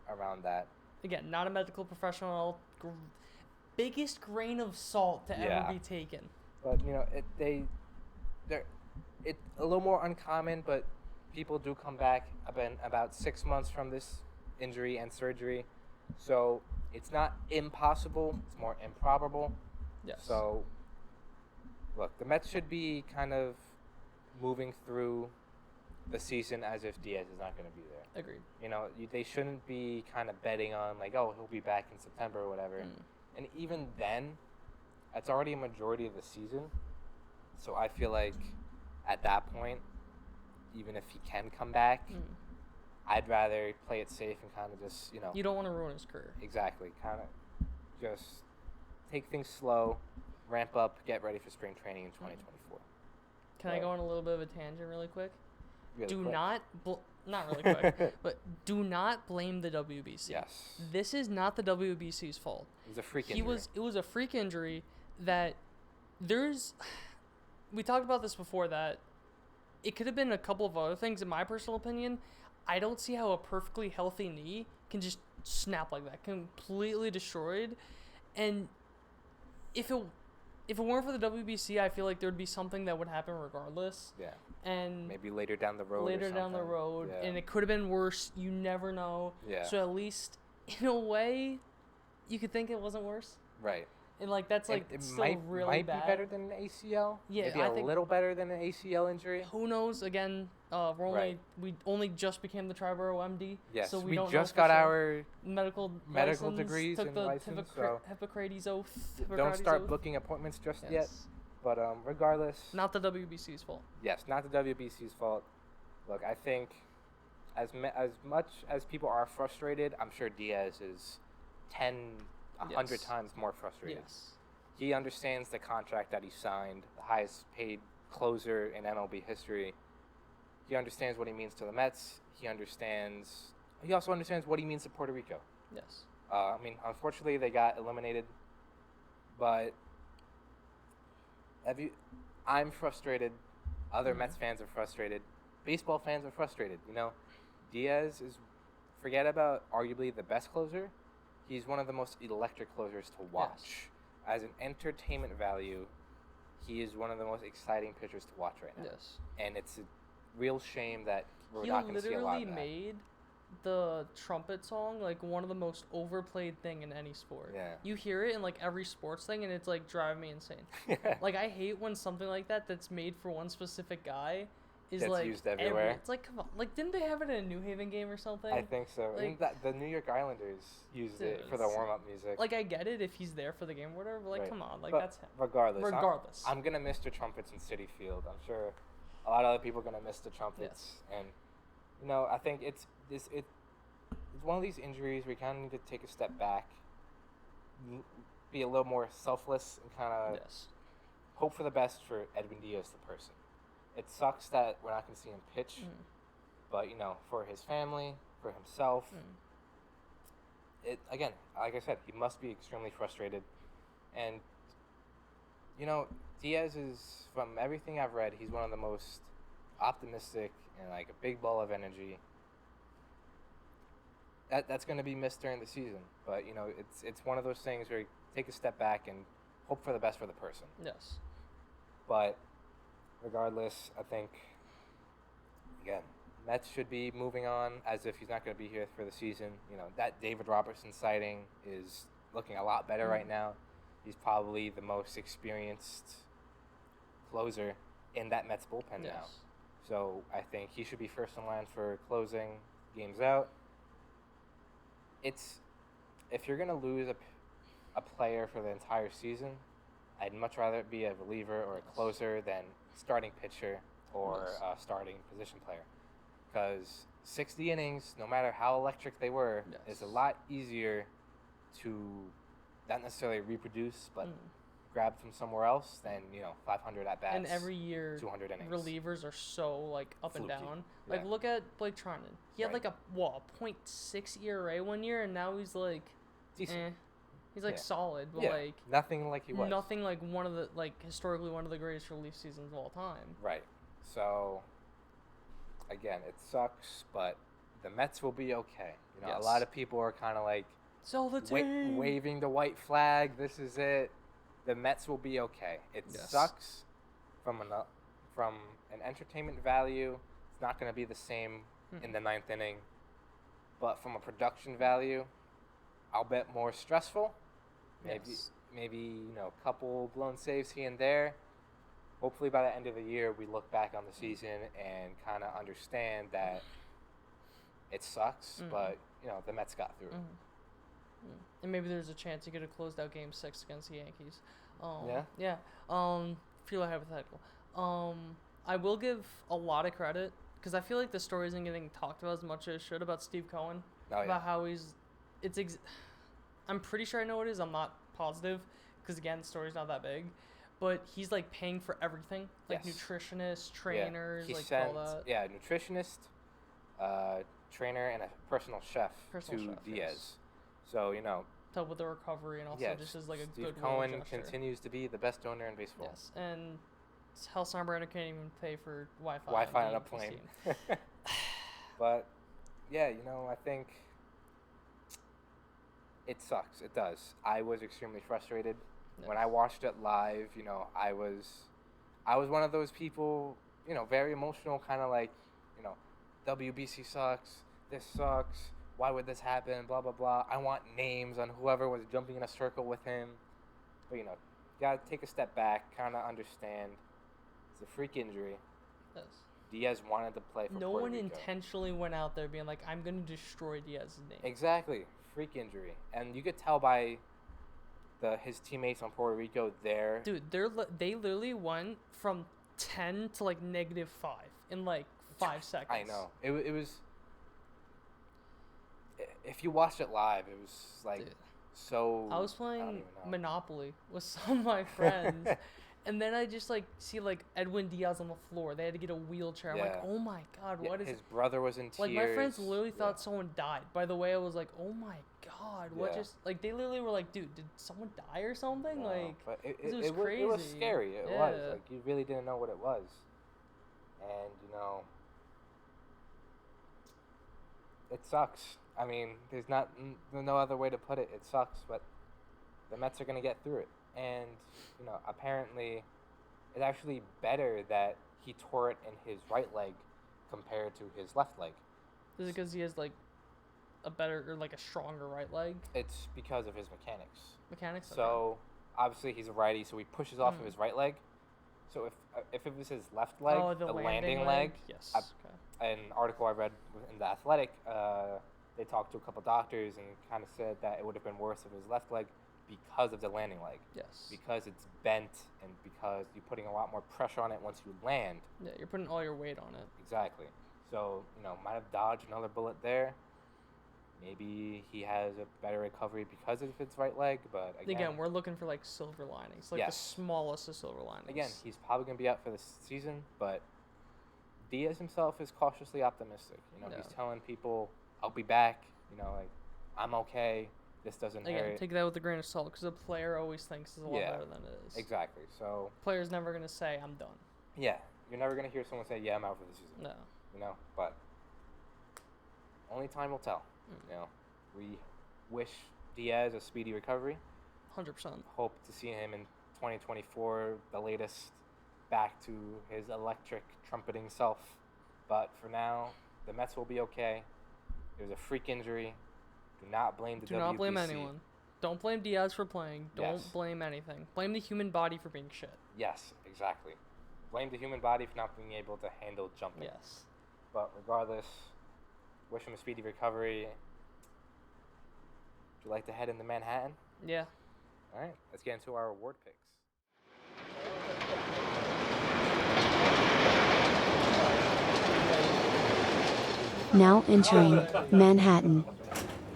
around that. Again, not a medical professional. Biggest grain of salt to ever be taken. But you know, it's a little more uncommon, but people do come back about 6 months from this injury and surgery. So it's not impossible, it's more improbable. Yes. So, look, the Mets should be kind of moving through the season as if Diaz is not going to be there. Agreed. You know, they shouldn't be kind of betting on, like, oh, he'll be back in September or whatever. And even then, that's already a majority of the season. So I feel like at that point, even if he can come back, I'd rather play it safe and kind of just, you know. You don't want to ruin his career. Exactly. Kind of just take things slow, ramp up, get ready for spring training in 2024. Can I go on a little bit of a tangent really quick? Really quick. Not really quick, but do not blame the WBC. Yes. This is not the WBC's fault. It was a freak injury. It was a freak injury that we talked about this before, that it could have been a couple of other things. In my personal opinion, I don't see how a perfectly healthy knee can just snap like that, completely destroyed. And if it weren't for the WBC, I feel like there would be something that would happen regardless. Yeah. And maybe later down the road. Yeah. And it could have been worse. You never know. Yeah. So at least in a way, you could think it wasn't worse. Right. And like that's like it still might really bad. Be better than an ACL. Yeah, maybe I a think little better than an ACL injury. Who knows? Again, we only just became the Triboro MD. Yes, so we don't just know got sure. our medical degrees took and the license. So Hippocrates oath. Don't start booking appointments just yet. But regardless, not the WBC's fault. Yes, not the WBC's fault. Look, I think as much as people are frustrated, I'm sure Diaz is 100 times more frustrated. Yes. He understands the contract that he signed, the highest paid closer in MLB history. He understands what he means to the Mets. He also understands what he means to Puerto Rico. Yes. I mean, unfortunately, they got eliminated, but I'm frustrated. Other Mets fans are frustrated. Baseball fans are frustrated. You know, Diaz is, forget about arguably the best closer. He's one of the most electric closers to watch. Yes. As an entertainment value, he is one of the most exciting pitchers to watch right now. Yes. And it's a real shame that we're not going to see a lot of that. He literally made the trumpet song like one of the most overplayed thing in any sport. Yeah. You hear it in like every sports thing, and it's like driving me insane. Like I hate when something like that's made for one specific guy is Gets like used everywhere. It's like, come on, like didn't they have it in a New Haven game or something? I think so. Like, the New York Islanders used it for the warm-up music. Like I get it if he's there for the game or whatever, but like come on, like but that's him. Regardless, I'm gonna miss the trumpets in Citi Field. I'm sure a lot of other people are gonna miss the trumpets, and I think it's one of these injuries where you kind of need to take a step back, be a little more selfless, and kind of hope for the best for Edwin Diaz, the person. It sucks that we're not going to see him pitch, but, for his family, for himself, again, like I said, he must be extremely frustrated. And, Diaz is, from everything I've read, he's one of the most optimistic and, like, a big ball of energy. That's going to be missed during the season. But, it's one of those things where you take a step back and hope for the best for the person. Yes. But regardless, I think, again, Mets should be moving on as if he's not going to be here for the season. That David Robertson sighting is looking a lot better right now. He's probably the most experienced closer in that Mets bullpen now. So I think he should be first in line for closing games out. If you're going to lose a player for the entire season, I'd much rather it be a reliever or a closer than starting pitcher or a starting position player. Because 60 innings, no matter how electric they were, is a lot easier to not necessarily reproduce, but grab from somewhere else than 500 at bats. And every year, 200 innings. Relievers are so like up Fluky. and down. Like look at Blake Trinan. He had like a 0.6 ERA one year, and now he's like decent. He's like solid, but like nothing like he was. Nothing like one of the historically one of the greatest relief seasons of all time. Right. So again, it sucks, but the Mets will be okay. A lot of people are kind of like sell the team, waving the white flag. This is it. The Mets will be okay. It sucks from an entertainment value. It's not going to be the same in the ninth inning, but from a production value, I'll bet more stressful. Maybe a couple blown saves here and there. Hopefully by the end of the year, we look back on the season and kind of understand that it sucks, but the Mets got through it. And maybe there's a chance you could have closed out Game 6 against the Yankees. Yeah. Feel like hypothetical. I will give a lot of credit because I feel like the story isn't getting talked about as much as it should about Steve Cohen. About how he's, I'm pretty sure I know what it is. I'm not positive because again, the story's not that big. But he's like paying for everything, like nutritionists, trainers, all that. Yeah, nutritionist, trainer, and a personal chef to Diaz. Yes. So help with the recovery and also just as like a Steve good Cohen continues to be the best owner in baseball. Yes, and Hal Steinbrenner can't even pay for Wi-Fi. Wi-Fi on a plane. But yeah, I think it sucks. It does. I was extremely frustrated. When I watched it live, I was one of those people, very emotional, kind of like, WBC sucks, this sucks, why would this happen, blah, blah, blah. I want names on whoever was jumping in a circle with him. But, you got to take a step back, kind of understand. It's a freak injury. Yes. Diaz wanted to play for Puerto Rico. No one intentionally went out there being like, I'm going to destroy Diaz's name. Exactly. Freak injury. And you could tell by his teammates on Puerto Rico there. Dude, they literally went from 10 to like -5 in like 5 seconds. I know. It was. If you watched it live, it was like so. I was playing Monopoly with some of my friends, and then I just like see like Edwin Diaz on the floor. They had to get a wheelchair. I'm like, oh my god, what is? His brother was in tears. Like my friends literally thought someone died. By the way, I was like, oh my god, what just like they literally were like, dude, did someone die or something? No, like but it was crazy. It was scary. It was like you really didn't know what it was, and it sucks. I mean, there's no other way to put it. It sucks, but the Mets are going to get through it. And, apparently it's actually better that he tore it in his right leg compared to his left leg. Is it because he has, like, a better or, like, a stronger right leg? It's because of his mechanics. Mechanics? So, obviously, he's a righty, so he pushes off of his right leg. So if it was his left leg, the landing leg. Yes. An article I read in The Athletic, they talked to a couple doctors and kind of said that it would have been worse if it was left leg because of the landing leg. Yes. Because it's bent and because you're putting a lot more pressure on it once you land. Yeah, you're putting all your weight on it. Exactly. So, might have dodged another bullet there. Maybe he has a better recovery because of his right leg, but again, we're looking for silver linings, the smallest of silver linings. Again, he's probably going to be out for the season, but Diaz himself is cautiously optimistic. He's telling people, "I'll be back." I'm okay. This doesn't hurt. Take that with a grain of salt, because a player always thinks it's a lot better than it is. Exactly. So player's never going to say, "I'm done." Yeah, you're never going to hear someone say, "Yeah, I'm out for the season." No. But only time will tell. We wish Diaz a speedy recovery. 100%. Hope to see him in 2024, the latest, back to his electric trumpeting self. But for now, the Mets will be okay. It was a freak injury. Do not blame the WBC. Do not blame anyone. Don't blame Diaz for playing. Don't blame anything. Blame the human body for being shit. Yes, exactly. Blame the human body for not being able to handle jumping. Yes. But regardless, wish him a speedy recovery. Would you like to head into Manhattan? Yeah. All right, let's get into our award picks. Now entering Manhattan.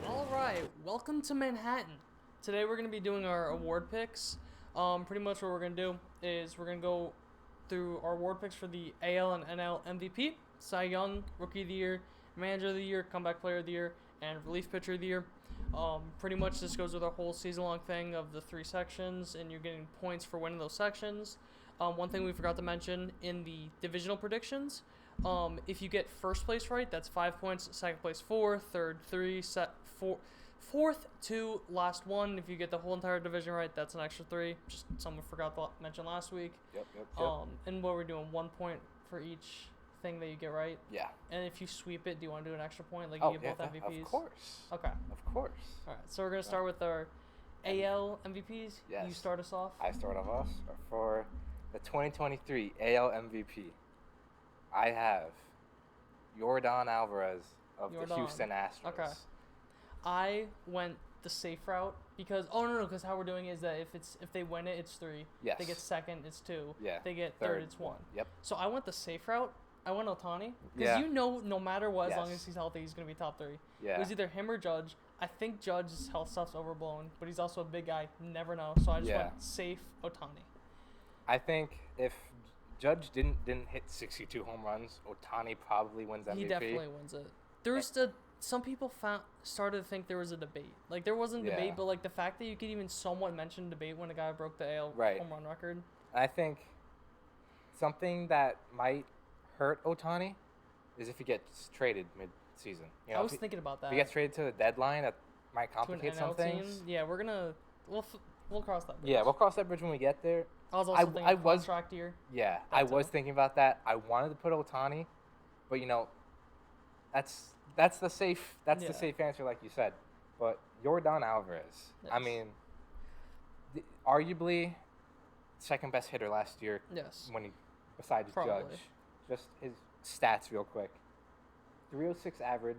All right, welcome to Manhattan. Today we're going to be doing our award picks. Pretty much what we're going to do is we're going to go through our award picks for the AL and NL MVP, Cy Young, Rookie of the Year, Manager of the Year, Comeback Player of the Year, and Relief Pitcher of the Year. Pretty much this goes with our whole season-long thing of the 3 sections, and you're getting points for winning those sections. One thing we forgot to mention in the divisional predictions, if you get first place right, that's 5 points, second place 4, third 3, fourth 2, last 1. If you get the whole entire division right, that's an extra 3. Just something we forgot to mention last week. Yep. And what we're doing, 1 point for each thing that you get right. Yeah. And if you sweep it, do you want to do an extra point? You get both MVPs? Of course. Okay. Of course. All right. So we're going to start with our AL MVPs. Yes. You start us off. I start off for the 2023 AL MVP. I have Yordan Alvarez of the Houston Astros. Okay. I went the safe route because because how we're doing is that if they win it, it's 3. Yes. They get second, it's 2. Yeah. They get third, it's 1. Yep. So I went the safe route. I went Ohtani because no matter what, as long as he's healthy, he's gonna be top 3. Yeah. It was either him or Judge. I think Judge's health stuff's overblown, but he's also a big guy. Never know. So I just went safe Ohtani. I think if Judge didn't hit 62 home runs, Ohtani probably wins MVP. He definitely wins it. There's some people started to think there was a debate. There wasn't a debate, but the fact that you could even somewhat mention debate when a guy broke the AL home run record. I think something that might hurt Ohtani is if he gets traded mid-season. I was thinking about that. If he gets traded to the deadline, that might complicate some things. Yeah, we'll cross that bridge. Yeah, we'll cross that bridge when we get there. I was also thinking contract year. Yeah, I was thinking about that. I wanted to put Ohtani, but that's the safe answer, like you said. But Yordan Alvarez, yes. I mean, arguably second best hitter last year. Yes. Besides Judge. Just his stats real quick. 306 average,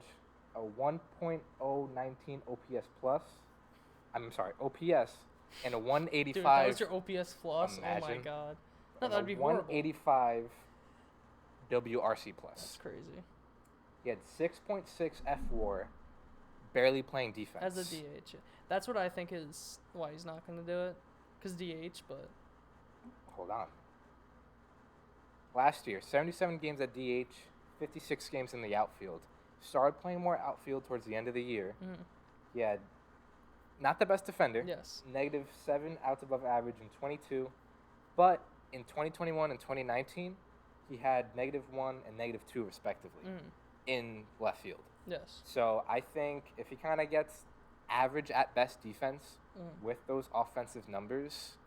a 1.019 OPS plus. I'm sorry, OPS, and a 185. Dude, that was your OPS plus? Imagine. Oh my god. No, that'd be horrible. 185 WRC plus. That's crazy. He had 6.6 F WAR, barely playing defense. As a DH. That's what I think is why he's not going to do it. Because DH, but... Hold on. Last year, 77 games at DH, 56 games in the outfield. Started playing more outfield towards the end of the year. Mm-hmm. He had not the best defender. Yes. -7 outs above average in 22. But in 2021 and 2019, he had -1 and -2 respectively in left field. Yes. So I think if he kind of gets average at best defense with those offensive numbers,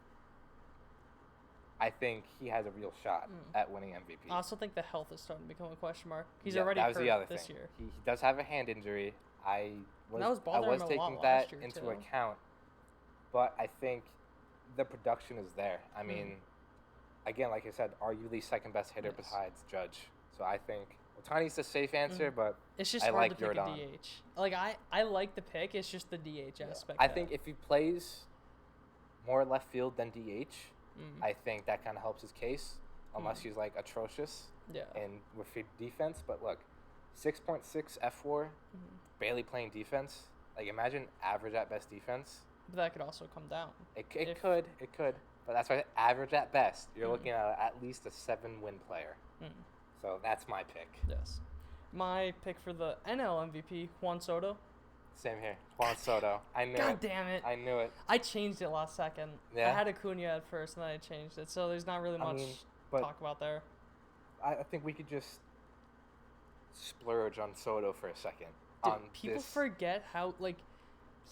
I think he has a real shot at winning MVP. I also think the health is starting to become a question mark. He's already hurt this year. He does have a hand injury. I was taking that into account, but I think the production is there. I mean, again, like I said, arguably second best hitter Yes. besides Judge. So I think Ohtani's the safe answer, but It's just I hard like to pick Jordan. a DH. Like, I like the pick. It's just the DH aspect. I think if he plays more left field than DH, I think that kind of helps his case, unless he's like atrocious and with defense. But look, 6.6 F4, barely playing defense. Like, imagine average at best defense. But that could also come down. It could. But that's why average at best. You're looking at least a 7-win player. So that's my pick. Yes. My pick for the NL MVP, Juan Soto. Same here. Juan Soto. I knew it. God damn it. I knew it. I changed it last second. Yeah? I had Acuna at first, and then I changed it. So there's not really much but talk about there. I think we could just splurge on Soto for a second. Dude, people forget how, like,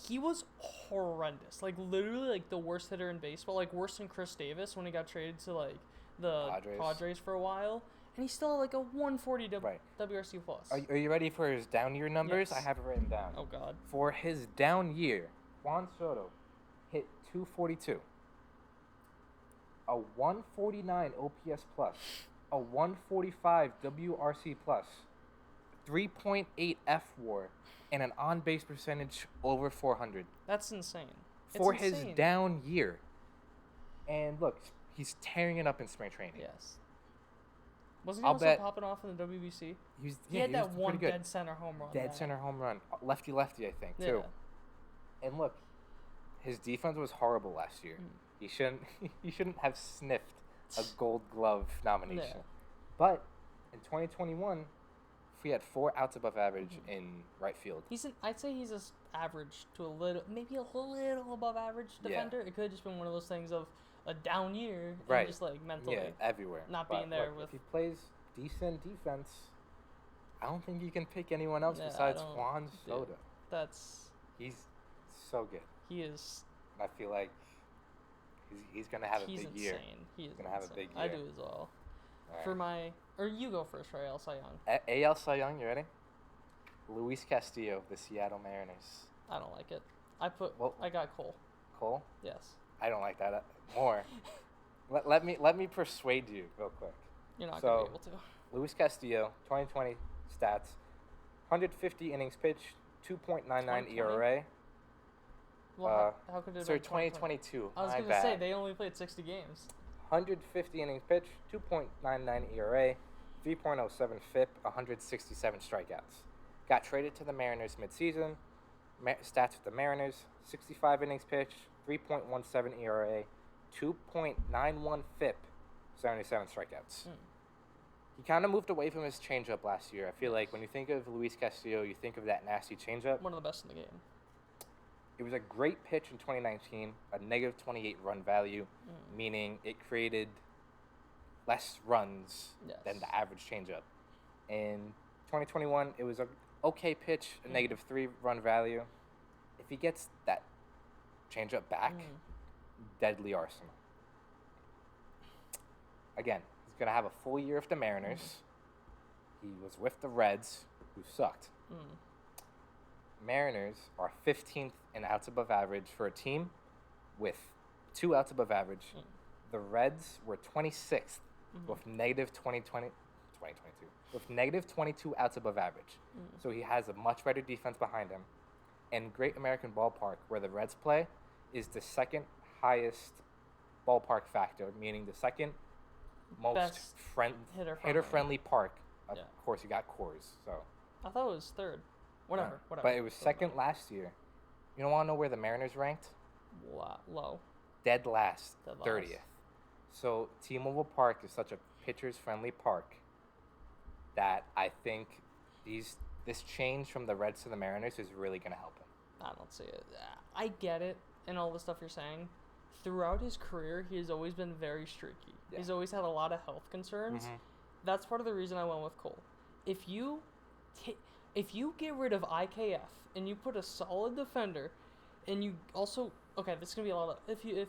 he was horrendous. Like, literally, like, the worst hitter in baseball. Like, worse than Chris Davis when he got traded to, like, the Padres for a while. And he still had, like, a 140 WRC plus. Are you ready for his down year numbers? Yes. I have it written down. Oh, God. For his down year, Juan Soto hit 242, a 149 OPS plus, a 145 WRC plus, 3.8 F-WAR, and an on-base percentage over 400. That's insane. For his down year. And look, he's tearing it up in spring training. Yes. Wasn't he also popping off in the WBC? He had that one dead center home run. Center home run. Lefty, I think, too. And look, his defense was horrible last year. He shouldn't have sniffed a Gold Glove nomination. Yeah. But in 2021, he had 4 outs above average in right field. I'd say he's just average to maybe a little above average defender. It could have just been one of those things of a down year and just like mentally everywhere. Not being there with. If he plays decent defense, I don't think you can pick anyone else besides Juan Soto. He's so good. He is. I feel like he's gonna have a big year. He's gonna have a big year. I do as well. Right. For my, or you go first for AL Cy Young. AL Cy Young, you ready? Luis Castillo, the Seattle Mariners. I don't like it. I got Cole. Cole? Yes. I don't like that more. let me persuade you real quick. You're not gonna be able to. Luis Castillo, 2020 stats: 150 innings pitched, 2.99 ERA. Well, how could it? Sorry, 2022. I was gonna say they only played 60 games. 150 innings pitched, 2.99 ERA, 3.07 FIP, 167 strikeouts. Got traded to the Mariners midseason. Stats with the Mariners: 65 innings pitched, 3.17 ERA, 2.91 FIP, 77 strikeouts. He kind of moved away from his changeup last year. I feel like when you think of Luis Castillo, you think of that nasty changeup. One of the best in the game. It was a great pitch in 2019, a negative 28 run value, meaning it created less runs than the average changeup. In 2021, it was a okay pitch, a negative 3 run value. If he gets that changeup back, deadly arsenal. Again, he's going to have a full year with the Mariners. He was with the Reds, who sucked. Mariners are 15th in outs above average for a team with 2 outs above average. The Reds were 26th with negative 2022 with negative 22 outs above average. So he has a much better defense behind him. And Great American Ballpark, where the Reds play, is the second highest ballpark factor, meaning the second most hitter-friendly park. Of course, you got Coors. So I thought it was third. Whatever. But it was second last year. You don't want to know where the Mariners ranked? Low. Dead last. 30th. So T-Mobile Park is such a pitchers-friendly park that I think this change from the Reds to the Mariners is really going to help him. I don't see it. I get it and all the stuff you're saying. Throughout his career, he has always been very streaky. Yeah. He's always had a lot of health concerns. That's part of the reason I went with Cole. If you get rid of IKF and you put a solid defender, and you also this is gonna be a lot of if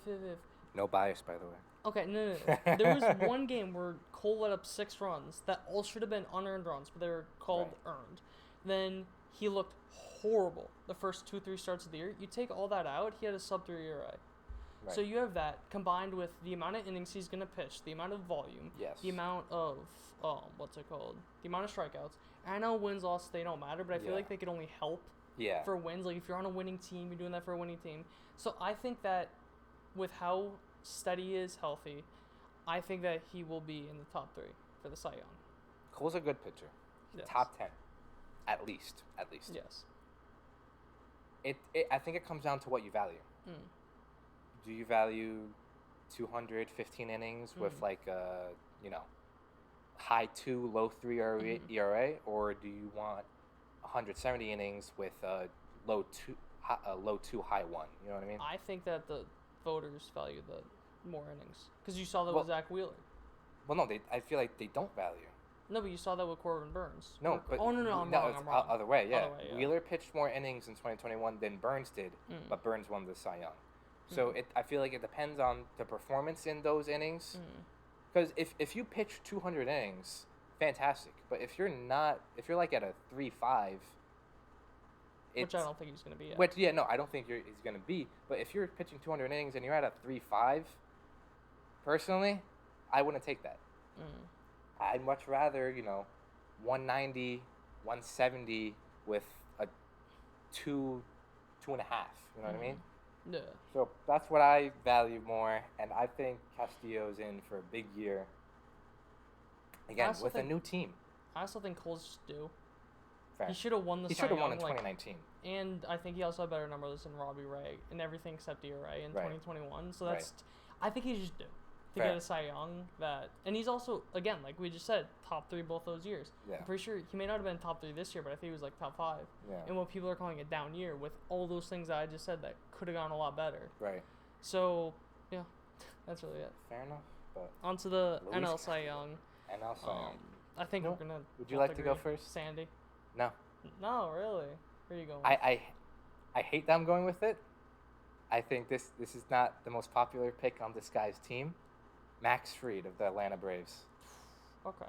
no bias, by the way. Okay, no. There was one game where Cole let up 6 runs that all should have been unearned runs, but they were called earned. Then he looked horrible the first 2-3 starts of the year. You take all that out, he had a sub-3 ERA. Right. So you have that combined with the amount of innings he's going to pitch, the amount of volume, Yes. the amount of, the amount of strikeouts. And I know wins, loss, they don't matter, but I feel like they could only help for wins. Like, if you're on a winning team, you're doing that for a winning team. So I think that with how steady he is, healthy, I think that he will be in the top 3 for the Cy Young. Cole's a good pitcher. Yes. Top 10. At least. Yes. I think it comes down to what you value. Do you value 215 innings with like a, high 2, low 3 ERA, or do you want 170 innings with a low 2, high 1? You know what I mean? I think that the voters value the more innings because you saw that with Zach Wheeler. Well, no, I feel like they don't value. No, but you saw that with Corbin Burns. No, but I'm wrong. I'm wrong. Other way, yeah. Wheeler pitched more innings in 2021 than Burns did, but Burns won the Cy Young. So I feel like it depends on the performance in those innings. Because if you pitch 200 innings, fantastic. But if you're like at a 3.5, which I don't think he's going to be at. I don't think he's going to be. But if you're pitching 200 innings and you're at a 3.5, personally, I wouldn't take that. I'd much rather, 190, 170 with a 2.5. You know what I mean? Yeah. So that's what I value more, and I think Castillo's in for a big year. Again, with a new team. I also think Cole's just due. Fair. He should have won the Cy Young. He should have won in 2019. And I think he also had better numbers than Robbie Ray in everything except ERA in 2021. So that's, I think he's just due to get a Cy Young. And he's also, again, like we just said, top 3 both those years. Yeah. I'm pretty sure he may not have been top 3 this year, but I think he was like top 5. Yeah. And what people are calling a down year with all those things that I just said that could have gone a lot better. Right. So, yeah, that's really it. Fair enough. But on to the NL Cy Young. NL Cy Young. I think we're going to. Would you like to go first? Sandy. No. No, really? Where are you going? I hate that I'm going with it. I think this is not the most popular pick on this guy's team. Max Fried of the Atlanta Braves. Okay.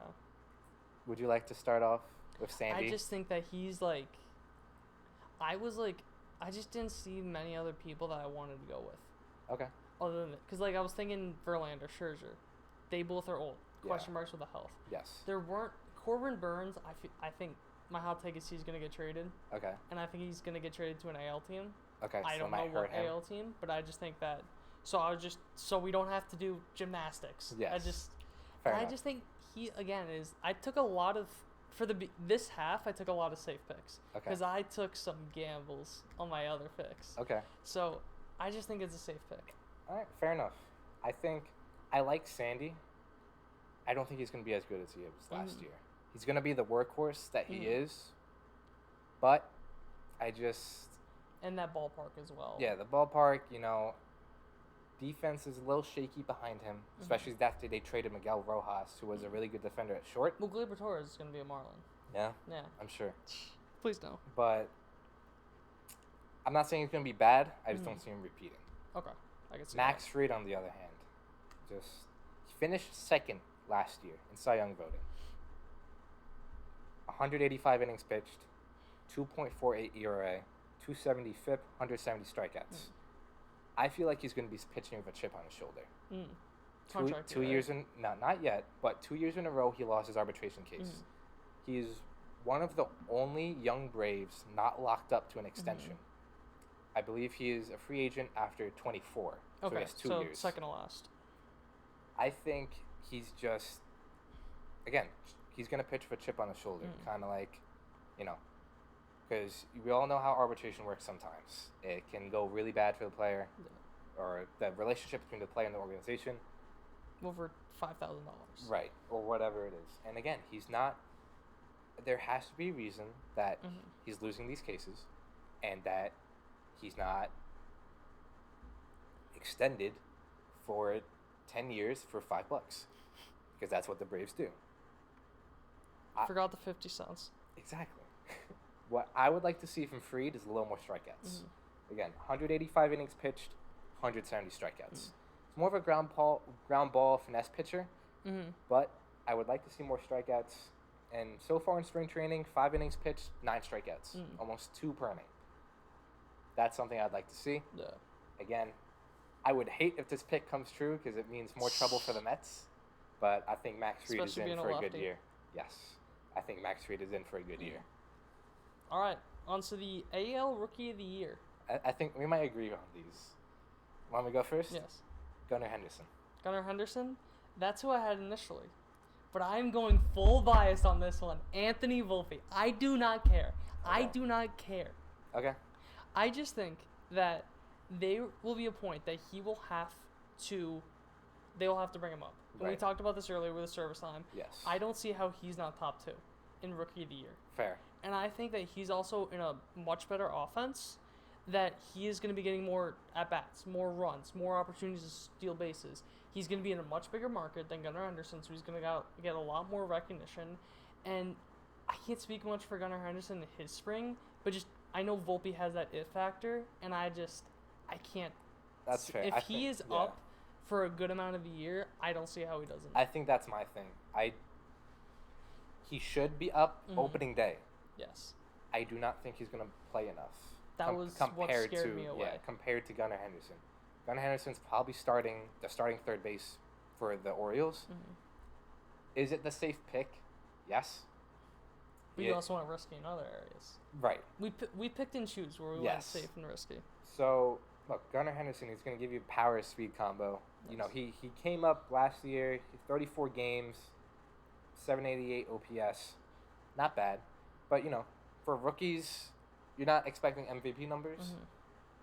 Would you like to start off with Sandy? I just think that he's like... I just didn't see many other people that I wanted to go with. Okay. Other than... Because, I was thinking Verlander, Scherzer. They both are old. Question marks with the health. Yes. There weren't... Corbin Burns, I think... My hot take is he's going to get traded. Okay. And I think he's going to get traded to an AL team. Okay. I don't know what AL team, but I just think that... So we don't have to do gymnastics. Yes. I just think he, again, is... I took a lot of... this half, I took a lot of safe picks. Okay. Because I took some gambles on my other picks. Okay. So I just think it's a safe pick. All right. Fair enough. I think... I like Sandy. I don't think he's going to be as good as he was last year. He's going to be the workhorse that he is, but I just... And that ballpark as well. Yeah, the ballpark, defense is a little shaky behind him, especially after they traded Miguel Rojas, who was a really good defender at short. Well, Gleyber Torres is going to be a Marlin. Yeah? Yeah. I'm sure. Please don't. But I'm not saying he's going to be bad. I just don't see him repeating. Okay. I can see Max Fried, on the other hand, he finished second last year in Cy Young voting. 185 innings pitched, 2.48 ERA, 270 FIP, 170 strikeouts. I feel like he's going to be pitching with a chip on his shoulder. Two years in, not yet, but 2 years in a row he lost his arbitration case. He's one of the only young Braves not locked up to an extension. I believe he is a free agent after 24. So he has 2 years. Second to last. I think he's just, again, he's going to pitch with a chip on his shoulder. Kind of like, because we all know how arbitration works sometimes. It can go really bad for the player, or the relationship between the player and the organization. Over $5,000. Right, or whatever it is. And again, he's not, there has to be a reason that he's losing these cases, and that he's not extended for 10 years for $5, because that's what the Braves do. I forgot the 50 cents. Exactly. What I would like to see from Fried is a little more strikeouts. Again, 185 innings pitched, 170 strikeouts. It's more of a ground ball finesse pitcher, but I would like to see more strikeouts. And so far in spring training, 5 innings pitched, 9 strikeouts, almost 2 per inning. That's something I'd like to see. Yeah. Again, I would hate if this pick comes true because it means more trouble for the Mets. But I think Max Fried is in for a good year. Yes. I think Max Fried is in for a good year. All right. On to the AL Rookie of the Year. I think we might agree on these. Want me to go first? Yes. Gunnar Henderson. Gunnar Henderson? That's who I had initially. But I'm going full bias on this one. Anthony Volpe. I do not care. Okay. I do not care. Okay. I just think that there will be a point that they will have to bring him up. Right. We talked about this earlier with the service time. Yes. I don't see how he's not top 2 in Rookie of the Year. Fair. And I think that he's also in a much better offense, that he is going to be getting more at-bats, more runs, more opportunities to steal bases. He's going to be in a much bigger market than Gunnar Henderson, so he's going to get a lot more recognition. And I can't speak much for Gunnar Henderson in his spring, but just I know Volpe has that it factor, and I can't. That's fair. If he is up for a good amount of the year, I don't see how he doesn't. I think that's my thing. He should be up opening day. Yes. I do not think he's going to play enough. That was what scared me away. Yeah, compared to Gunnar Henderson. Gunnar Henderson's probably starting third base for the Orioles. Mm-hmm. Is it the safe pick? Yes. But you also want risky in other areas. Right. We picked and choose where we went safe and risky. So, look, Gunnar Henderson, he's going to give you power speed combo. Yes. You know, he came up last year, 34 games, 788 OPS. Not bad. But, you know, for rookies, you're not expecting MVP numbers. Mm-hmm.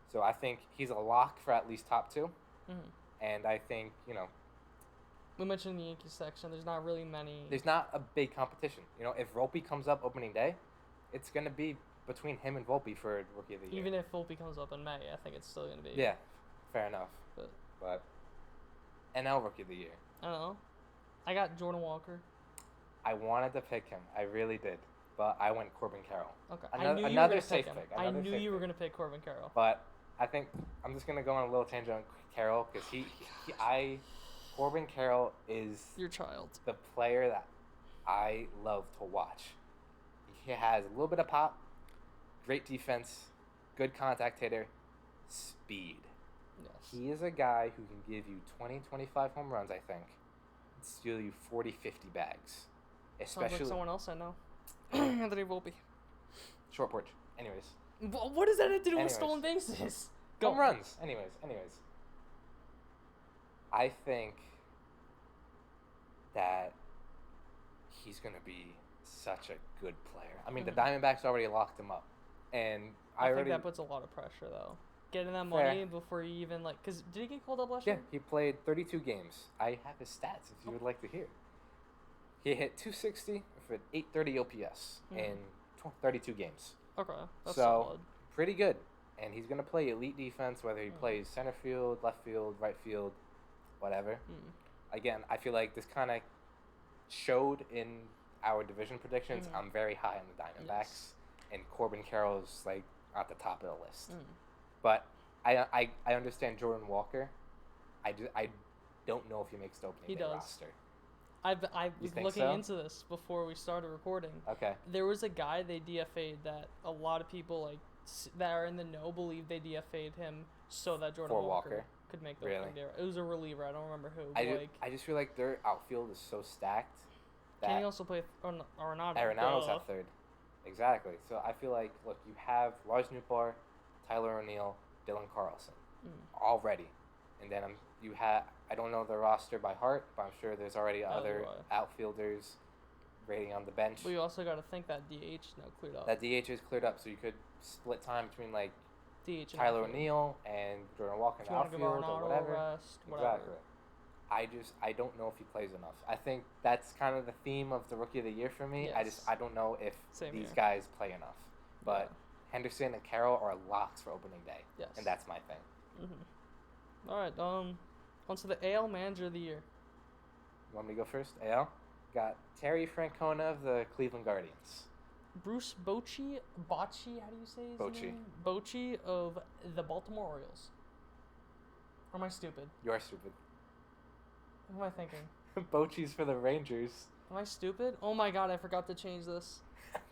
So I think he's a lock for at least top 2. Mm-hmm. And I think, you know, we mentioned the Yankees section. There's not really many. There's not a big competition. You know, if Volpe comes up opening day, it's going to be between him and Volpe for Rookie of the Year. Even if Volpe comes up in May, I think it's still going to be. Yeah, fair enough. But NL Rookie of the Year. I don't know. I got Jordan Walker. I wanted to pick him. I really did. But I went Corbin Carroll. Okay. Another safe pick. I knew you were going to pick Corbin Carroll. But I think I'm just going to go on a little tangent on Carroll because Corbin Carroll is your child. The player that I love to watch. He has a little bit of pop, great defense, good contact hitter, speed. Yes. He is a guy who can give you 20, 25 home runs, I think, and steal you 40, 50 bags. Especially sounds like someone else I know. Anthony Volpe. Short porch. Anyways. What does that have to do with stolen bases? Home runs. Anyways. I think that he's going to be such a good player. I mean, the Diamondbacks already locked him up. And I think that puts a lot of pressure, though. Getting that money before you even, because did he get called up last year? Yeah, he played 32 games. I have his stats if you would like to hear. He hit 260 with 830 OPS in 32 games. Okay, that's solid. Pretty good. And he's going to play elite defense, whether he plays center field, left field, right field, whatever. Again, I feel like this kind of showed in our division predictions. I'm very high on the Diamondbacks, and Corbin Carroll's like at the top of the list. But I understand Jordan Walker. I don't know if he makes the opening day roster. I was looking into this before we started recording. Okay. There was a guy they DFA'd that a lot of people that are in the know believe they DFA'd him so that Jordan Walker could make the opening day. It was a reliever. I don't remember who. I just feel like their outfield is so stacked. Can he also play Arenado? Arenado's at third. Exactly. So I feel like, look, you have Lars Nootbaar, Tyler O'Neill, Dylan Carlson already. And then I don't know the roster by heart, but I'm sure there's already other outfielders waiting on the bench. Well, you also got to think that DH now cleared up. That DH is cleared up, so you could split time between like DH Tyler O'Neill and Jordan Walker in the outfield or whatever. Exactly. I don't know if he plays enough. I think that's kind of the theme of the Rookie of the Year for me. Yes. I don't know if these guys play enough. But Henderson and Carroll are locks for opening day. Yes. And that's my thing. All right. On to the AL Manager of the Year. You want me to go first? AL? Got Terry Francona of the Cleveland Guardians. Bruce Bochy, how do you say his name? Bochy of the Baltimore Orioles. Or am I stupid? You are stupid. What am I thinking? Bochy's for the Rangers. Am I stupid? Oh my god, I forgot to change this.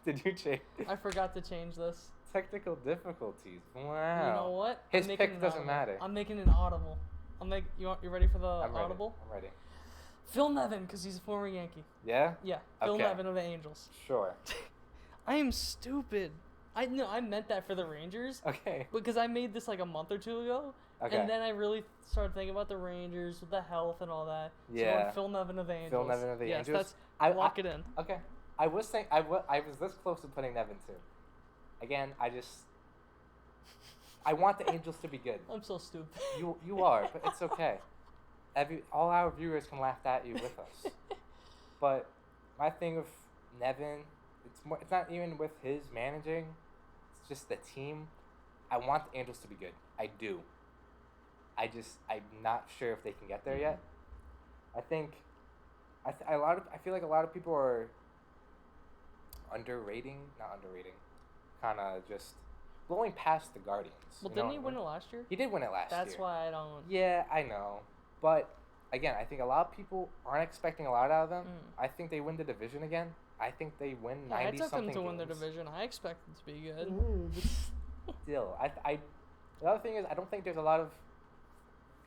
Did you change? I forgot to change this. Technical difficulties. Wow. You know what? His pick doesn't matter. I'm making an audible. You ready for the I'm audible? I'm ready. Phil Nevin, because he's a former Yankee. Yeah? Yeah, Phil Nevin of the Angels. Sure. I am stupid. I meant that for the Rangers. Okay. Because I made this like a month or two ago. Okay. And then I really started thinking about the Rangers with the health and all that. Yeah. So Phil Nevin of the Angels. Phil Nevin of the Yes, Angels. lock it in. Okay. I was this close to putting Nevin too. Again, I want the Angels to be good. I'm so stupid. You are, but it's okay. All our viewers can laugh at you with us. But my thing with Nevin, it's not even with his managing. It's just the team. I want the Angels to be good. I do. I'm not sure if they can get there yet. I think I feel like a lot of people are not underrating, kind of just blowing past the Guardians. Well, didn't he win it last year? He did win it last year. That's why I don't. Yeah, I know. But, again, I think a lot of people aren't expecting a lot out of them. I think they win the division again. I think they win 90-something games. I took them to win the division. I expect them to be good. Still, the other thing is I don't think there's a lot of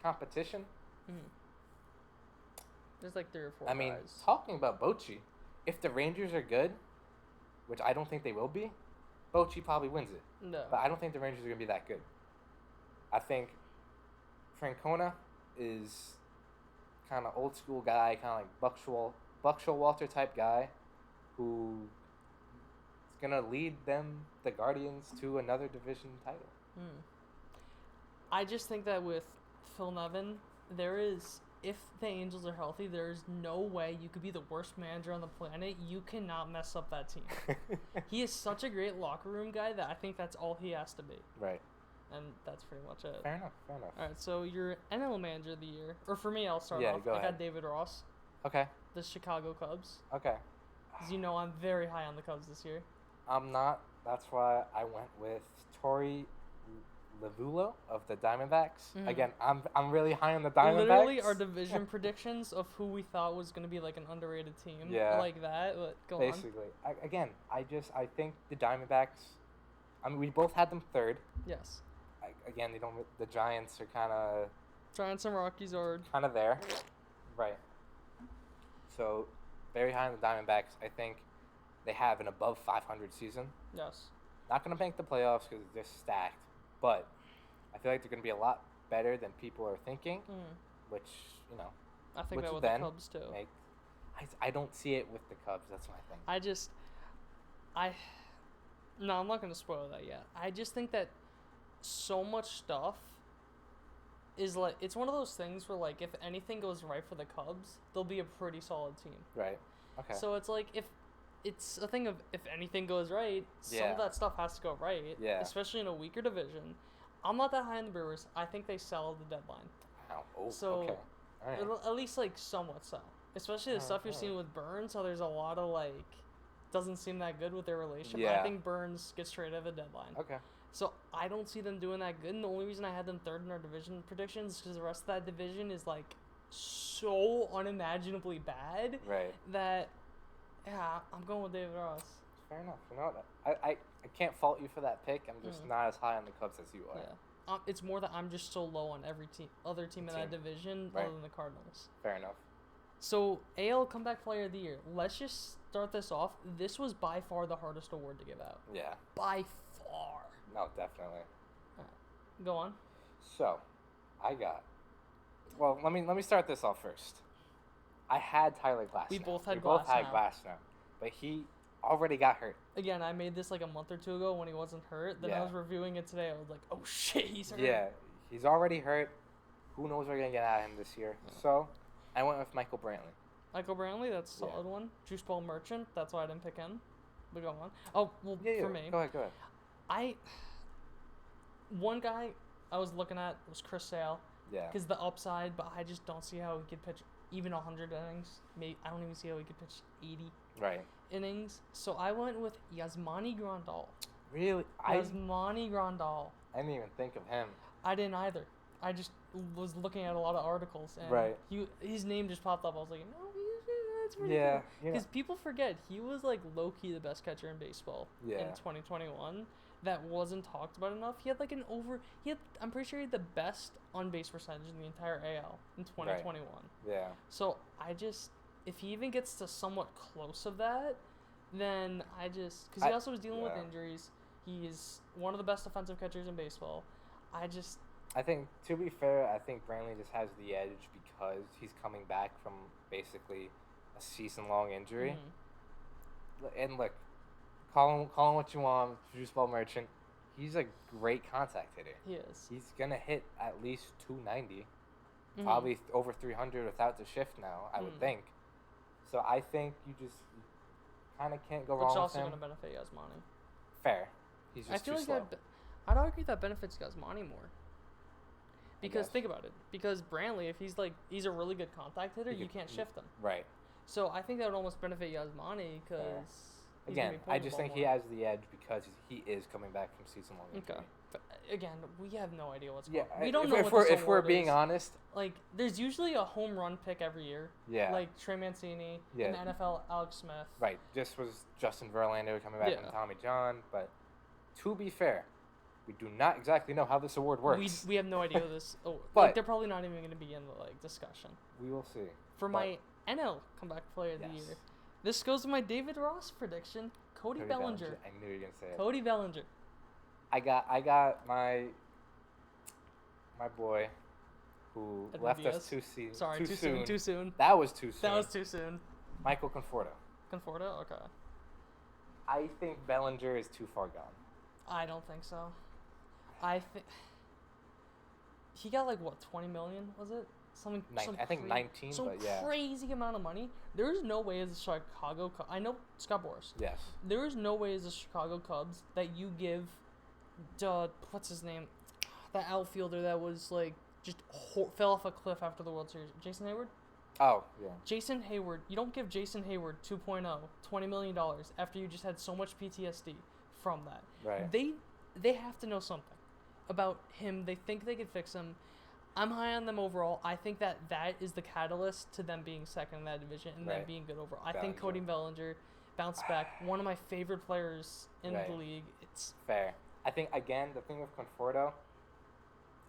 competition. There's like 3 or 4 I mean, guys. talking about Bochy, if the Rangers are good, which I don't think they will be, Bochy probably wins it. No. But I don't think the Rangers are going to be that good. I think Francona is kind of old school guy, kind of like Buck Showalter type guy, who is going to lead the Guardians, to another division title. I just think that with Phil Nevin, if the Angels are healthy, there's no way you could be the worst manager on the planet. You cannot mess up that team. He is such a great locker room guy that I think that's all he has to be. Right. And that's pretty much it. Fair enough. All right, so your NL manager of the year, or for me, I'll start off. Go ahead. I got David Ross. Okay. The Chicago Cubs. Okay. As you know, I'm very high on the Cubs this year. I'm not. That's why I went with Torey Lavulo of the Diamondbacks. Again, I'm really high on the Diamondbacks. Literally, our division predictions of who we thought was going to be like an underrated team. Yeah. Like that. But go Basically. I think the Diamondbacks. I mean, we both had them third. Yes. Again, the Giants are kind of. Giants and Rockies are kind of there. Right. So, very high on the Diamondbacks. I think they have an above 500 season. Yes. Not going to make the playoffs because they're stacked. But I feel like they're going to be a lot better than people are thinking, which, I think that with the Cubs, too. I don't see it with the Cubs. That's my thing. No, I'm not going to spoil that yet. I just think that so much stuff is like, it's one of those things where, like, if anything goes right for the Cubs, they'll be a pretty solid team. Right. Okay. So it's like, it's a thing of if anything goes right, some of that stuff has to go right. Yeah. Especially in a weaker division. I'm not that high on the Brewers. I think they sell at the deadline. Wow. Oh, so okay. All right. It'll at least like somewhat sell. Especially the stuff you're seeing with Burns, so there's a lot of like doesn't seem that good with their relationship. Yeah. I think Burns gets traded at the deadline. Okay. So I don't see them doing that good, and the only reason I had them third in our division predictions is because the rest of that division is like so unimaginably bad. Right. That yeah, I'm going with David Ross. Fair enough. You know what? I can't fault you for that pick. I'm just not as high on the Cubs as you are. Yeah. It's more that I'm just so low on every other team in that division other than the Cardinals. Fair enough. So, AL Comeback Player of the Year. Let's just start this off. This was by far the hardest award to give out. Yeah. By far. No, definitely. All right. Go on. So, well, let me start this off first. I had Tyler Glasnow. We both had Glasnow. But he already got hurt. Again, I made this like a month or two ago when he wasn't hurt. Then I was reviewing it today. I was like, oh shit, he's hurt. Yeah, he's already hurt. Who knows what we're going to get out of him this year. Yeah. So, I went with Michael Brantley. Michael Brantley, that's a solid one. Juice Ball Merchant, that's why I didn't pick him. But go on. Oh, well, for me. Go ahead. One guy I was looking at was Chris Sale. Yeah. Because the upside, but I just don't see how he could pitch even 100 innings. Maybe I don't even see how he could pitch 80 innings. So I went with Yasmani Grandal. Really? Yasmani Grandal. I didn't even think of him. I didn't either. I just was looking at a lot of articles, and his name just popped up. I was like, no, that's pretty good. Because people forget, he was like low-key the best catcher in baseball in 2021. that wasn't talked about enough. He had like I'm pretty sure he had the best on-base percentage in the entire AL in 2021. Right. Yeah. So if he even gets to somewhat close of that, then because he also was dealing with injuries. He's one of the best defensive catchers in baseball. I think, to be fair, I think Brantley just has the edge because he's coming back from basically a season-long injury. And look, call him what you want, Juice Ball Merchant. He's a great contact hitter. He is. He's going to hit at least 290, probably over 300 without the shift now, I would think. So I think you kind of can't go wrong with him. Which also going to benefit Yasmani. Fair. He's just too slow. I'd argue that benefits Yasmani more. Because think about it. Because Brantley, if he's a really good contact hitter, you can't shift him. Right. So I think that would almost benefit Yasmani because... Again, I just think he has the edge because he is coming back from season-long injury. Okay. But again, we have no idea what's going on. We don't know if we're being honest. Like, there's usually a home run pick every year. Yeah. Like Trey Mancini, in the NFL, Alex Smith. Right. This was Justin Verlander coming back from Tommy John. But to be fair, we do not exactly know how this award works. We have no idea this. But they're probably not even going to be in the discussion. We will see. For my NL comeback player of the year, this goes to my David Ross prediction. Cody Bellinger. I knew you were gonna say it. Cody Bellinger. I got my boy who left us too soon. Sorry, too soon. That was too soon. Michael Conforto. Conforto, okay. I think Bellinger is too far gone. I don't think so. I think he got 20 million, was it? I think 19, but yeah. Crazy amount of money. There's no way as the Chicago Cubs, I know Scott Boras. Yes. There is no way as the Chicago Cubs that you give what's his name? That outfielder that was just fell off a cliff after the World Series. Jason Hayward? Oh, yeah. Jason Hayward. You don't give Jason Hayward 2.0, $20 million after you just had so much PTSD from that. Right. They have to know something about him. They think they could fix him. I'm high on them overall. I think that is the catalyst to them being second in that division and them being good overall. I think Cody Bellinger bounced back. One of my favorite players in the league. It's fair. I think, again, the thing with Conforto,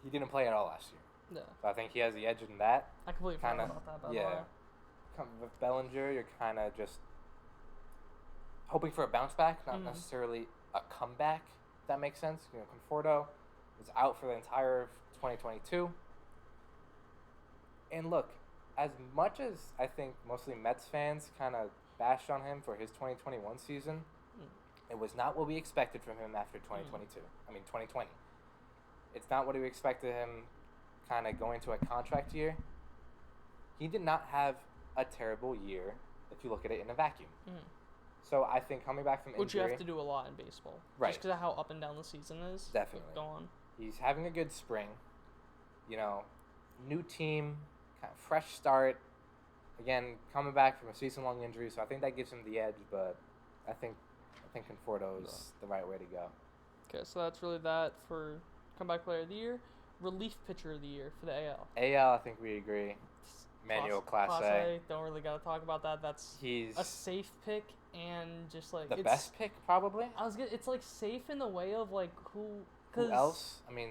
he didn't play at all last year. Yeah. So I think he has the edge in that. I completely forgot about that, by the way. With Bellinger, you're kind of just hoping for a bounce back, not necessarily a comeback, if that makes sense. Conforto was out for the entire of 2022. And look, as much as I think mostly Mets fans kind of bashed on him for his 2021 season, it was not what we expected from him after 2022. I mean, 2020. It's not what we expected him kind of going to a contract year. He did not have a terrible year if you look at it in a vacuum. So I think coming back from injury... Which you have to do a lot in baseball. Right. Just because of how up and down the season is. Definitely. Go on. He's having a good spring. New team, kind of fresh start. Again, coming back from a season-long injury, so I think that gives him the edge, but I think Conforto is the right way to go. Okay, so that's really that for comeback player of the year. Relief pitcher of the year for the AL. AL, I think we agree. Manuel Class A. Don't really got to talk about that. He's a safe pick and just the best pick, probably. It's safe in the way of who else? I mean,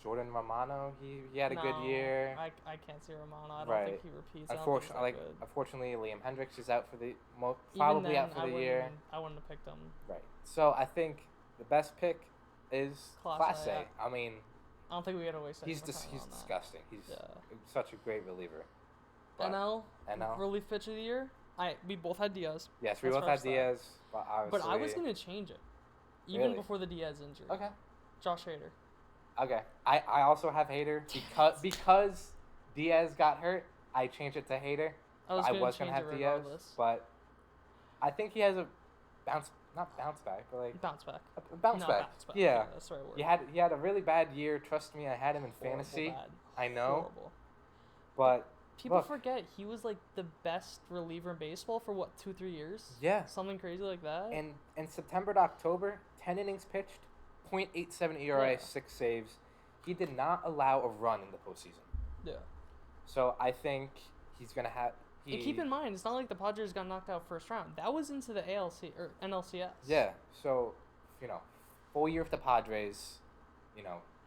Jordan Romano, he had a good year. I can't see Romano. I don't think he repeats. Unfortunately, Liam Hendricks is out for probably out for the year. I wouldn't have picked him. Right. So I think the best pick is Class A. Yeah. I mean, I don't think we got to waste. He's disgusting. He's such a great reliever. NL relief pitcher of the year. We both had Diaz. Yes, we both had Diaz. But I was gonna change it, even before the Diaz injury. Okay. Josh Hader. Okay. I also have Hader because Diaz got hurt. I changed it to Hader. I was gonna have Diaz, but I think he has a bounce back. Bounce back. Bounce back. Yeah. That's the right word. He had a really bad year. Trust me, I had him in fantasy. Bad. I know. Horrible. But people forget he was the best reliever in baseball for 2-3 years. Yeah. Something crazy like that. And in September to October, 10 innings pitched, .87 ERA, 6 saves. He did not allow a run in the postseason. Yeah. So I think he's gonna have. And keep in mind, it's not like the Padres got knocked out first round. That was into the NLCS. Yeah. So, full year with the Padres.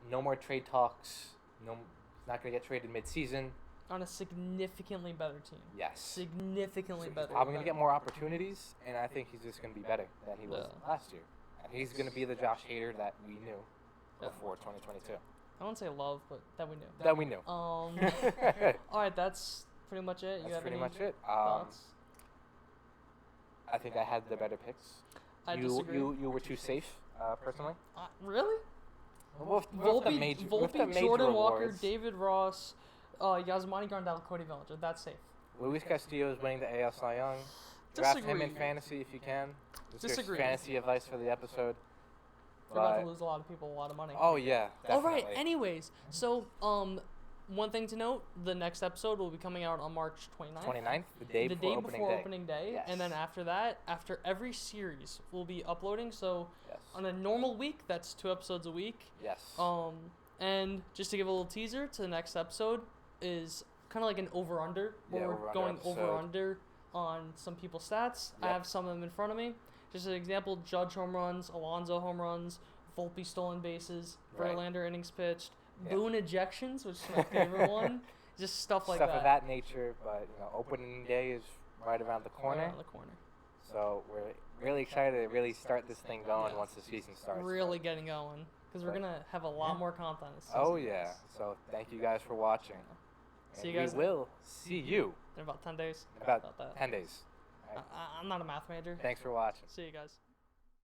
No more trade talks. No, he's not going to get traded mid-season. On a significantly better team. Yes. Significantly better. He's probably going to get more opportunities, and I think he's just going to be better than he was last year. And he's going to be the Josh Hader that we knew before 2022. I won't say love, but that we knew. That we knew. All right, that's pretty much it. That's pretty much it. Thoughts? I think I had the better picks. I disagree. You were too safe, personally. Really? With the Volpe, major Jordan Walker, awards. David Ross, Yasmani Grandal, Cody Bellinger. That's safe. Luis Castillo is winning the AL Cy Young. Draft him in fantasy if you can. Disagree. Fantasy advice for the episode. We're about to lose a lot of people a lot of money. Oh, yeah. Definitely. All right. Anyways, so one thing to note, the next episode will be coming out on March 29th. 29th? The day before opening day. Yes. And then after that, after every series, we'll be uploading. So on a normal week, that's 2 episodes a week. Yes. And just to give a little teaser to the next episode is kind of like an over-under. Where we're going over-under on some people's stats. Yep. I have some of them in front of me. Just an example, Judge home runs, Alonso home runs, Volpe stolen bases, Verlander innings pitched, Boone ejections, which is my favorite one. Just stuff like that. Stuff of that nature, but opening day is right around the corner. Right around the corner. So we're really excited to really start this thing going once the season starts. Really getting going, because we're gonna have a lot more content this season. Oh yeah. So thank you guys for watching. See you guys. We will see you in about 10 days. About 10 days. I'm not a math major. Thanks for watching. See you guys.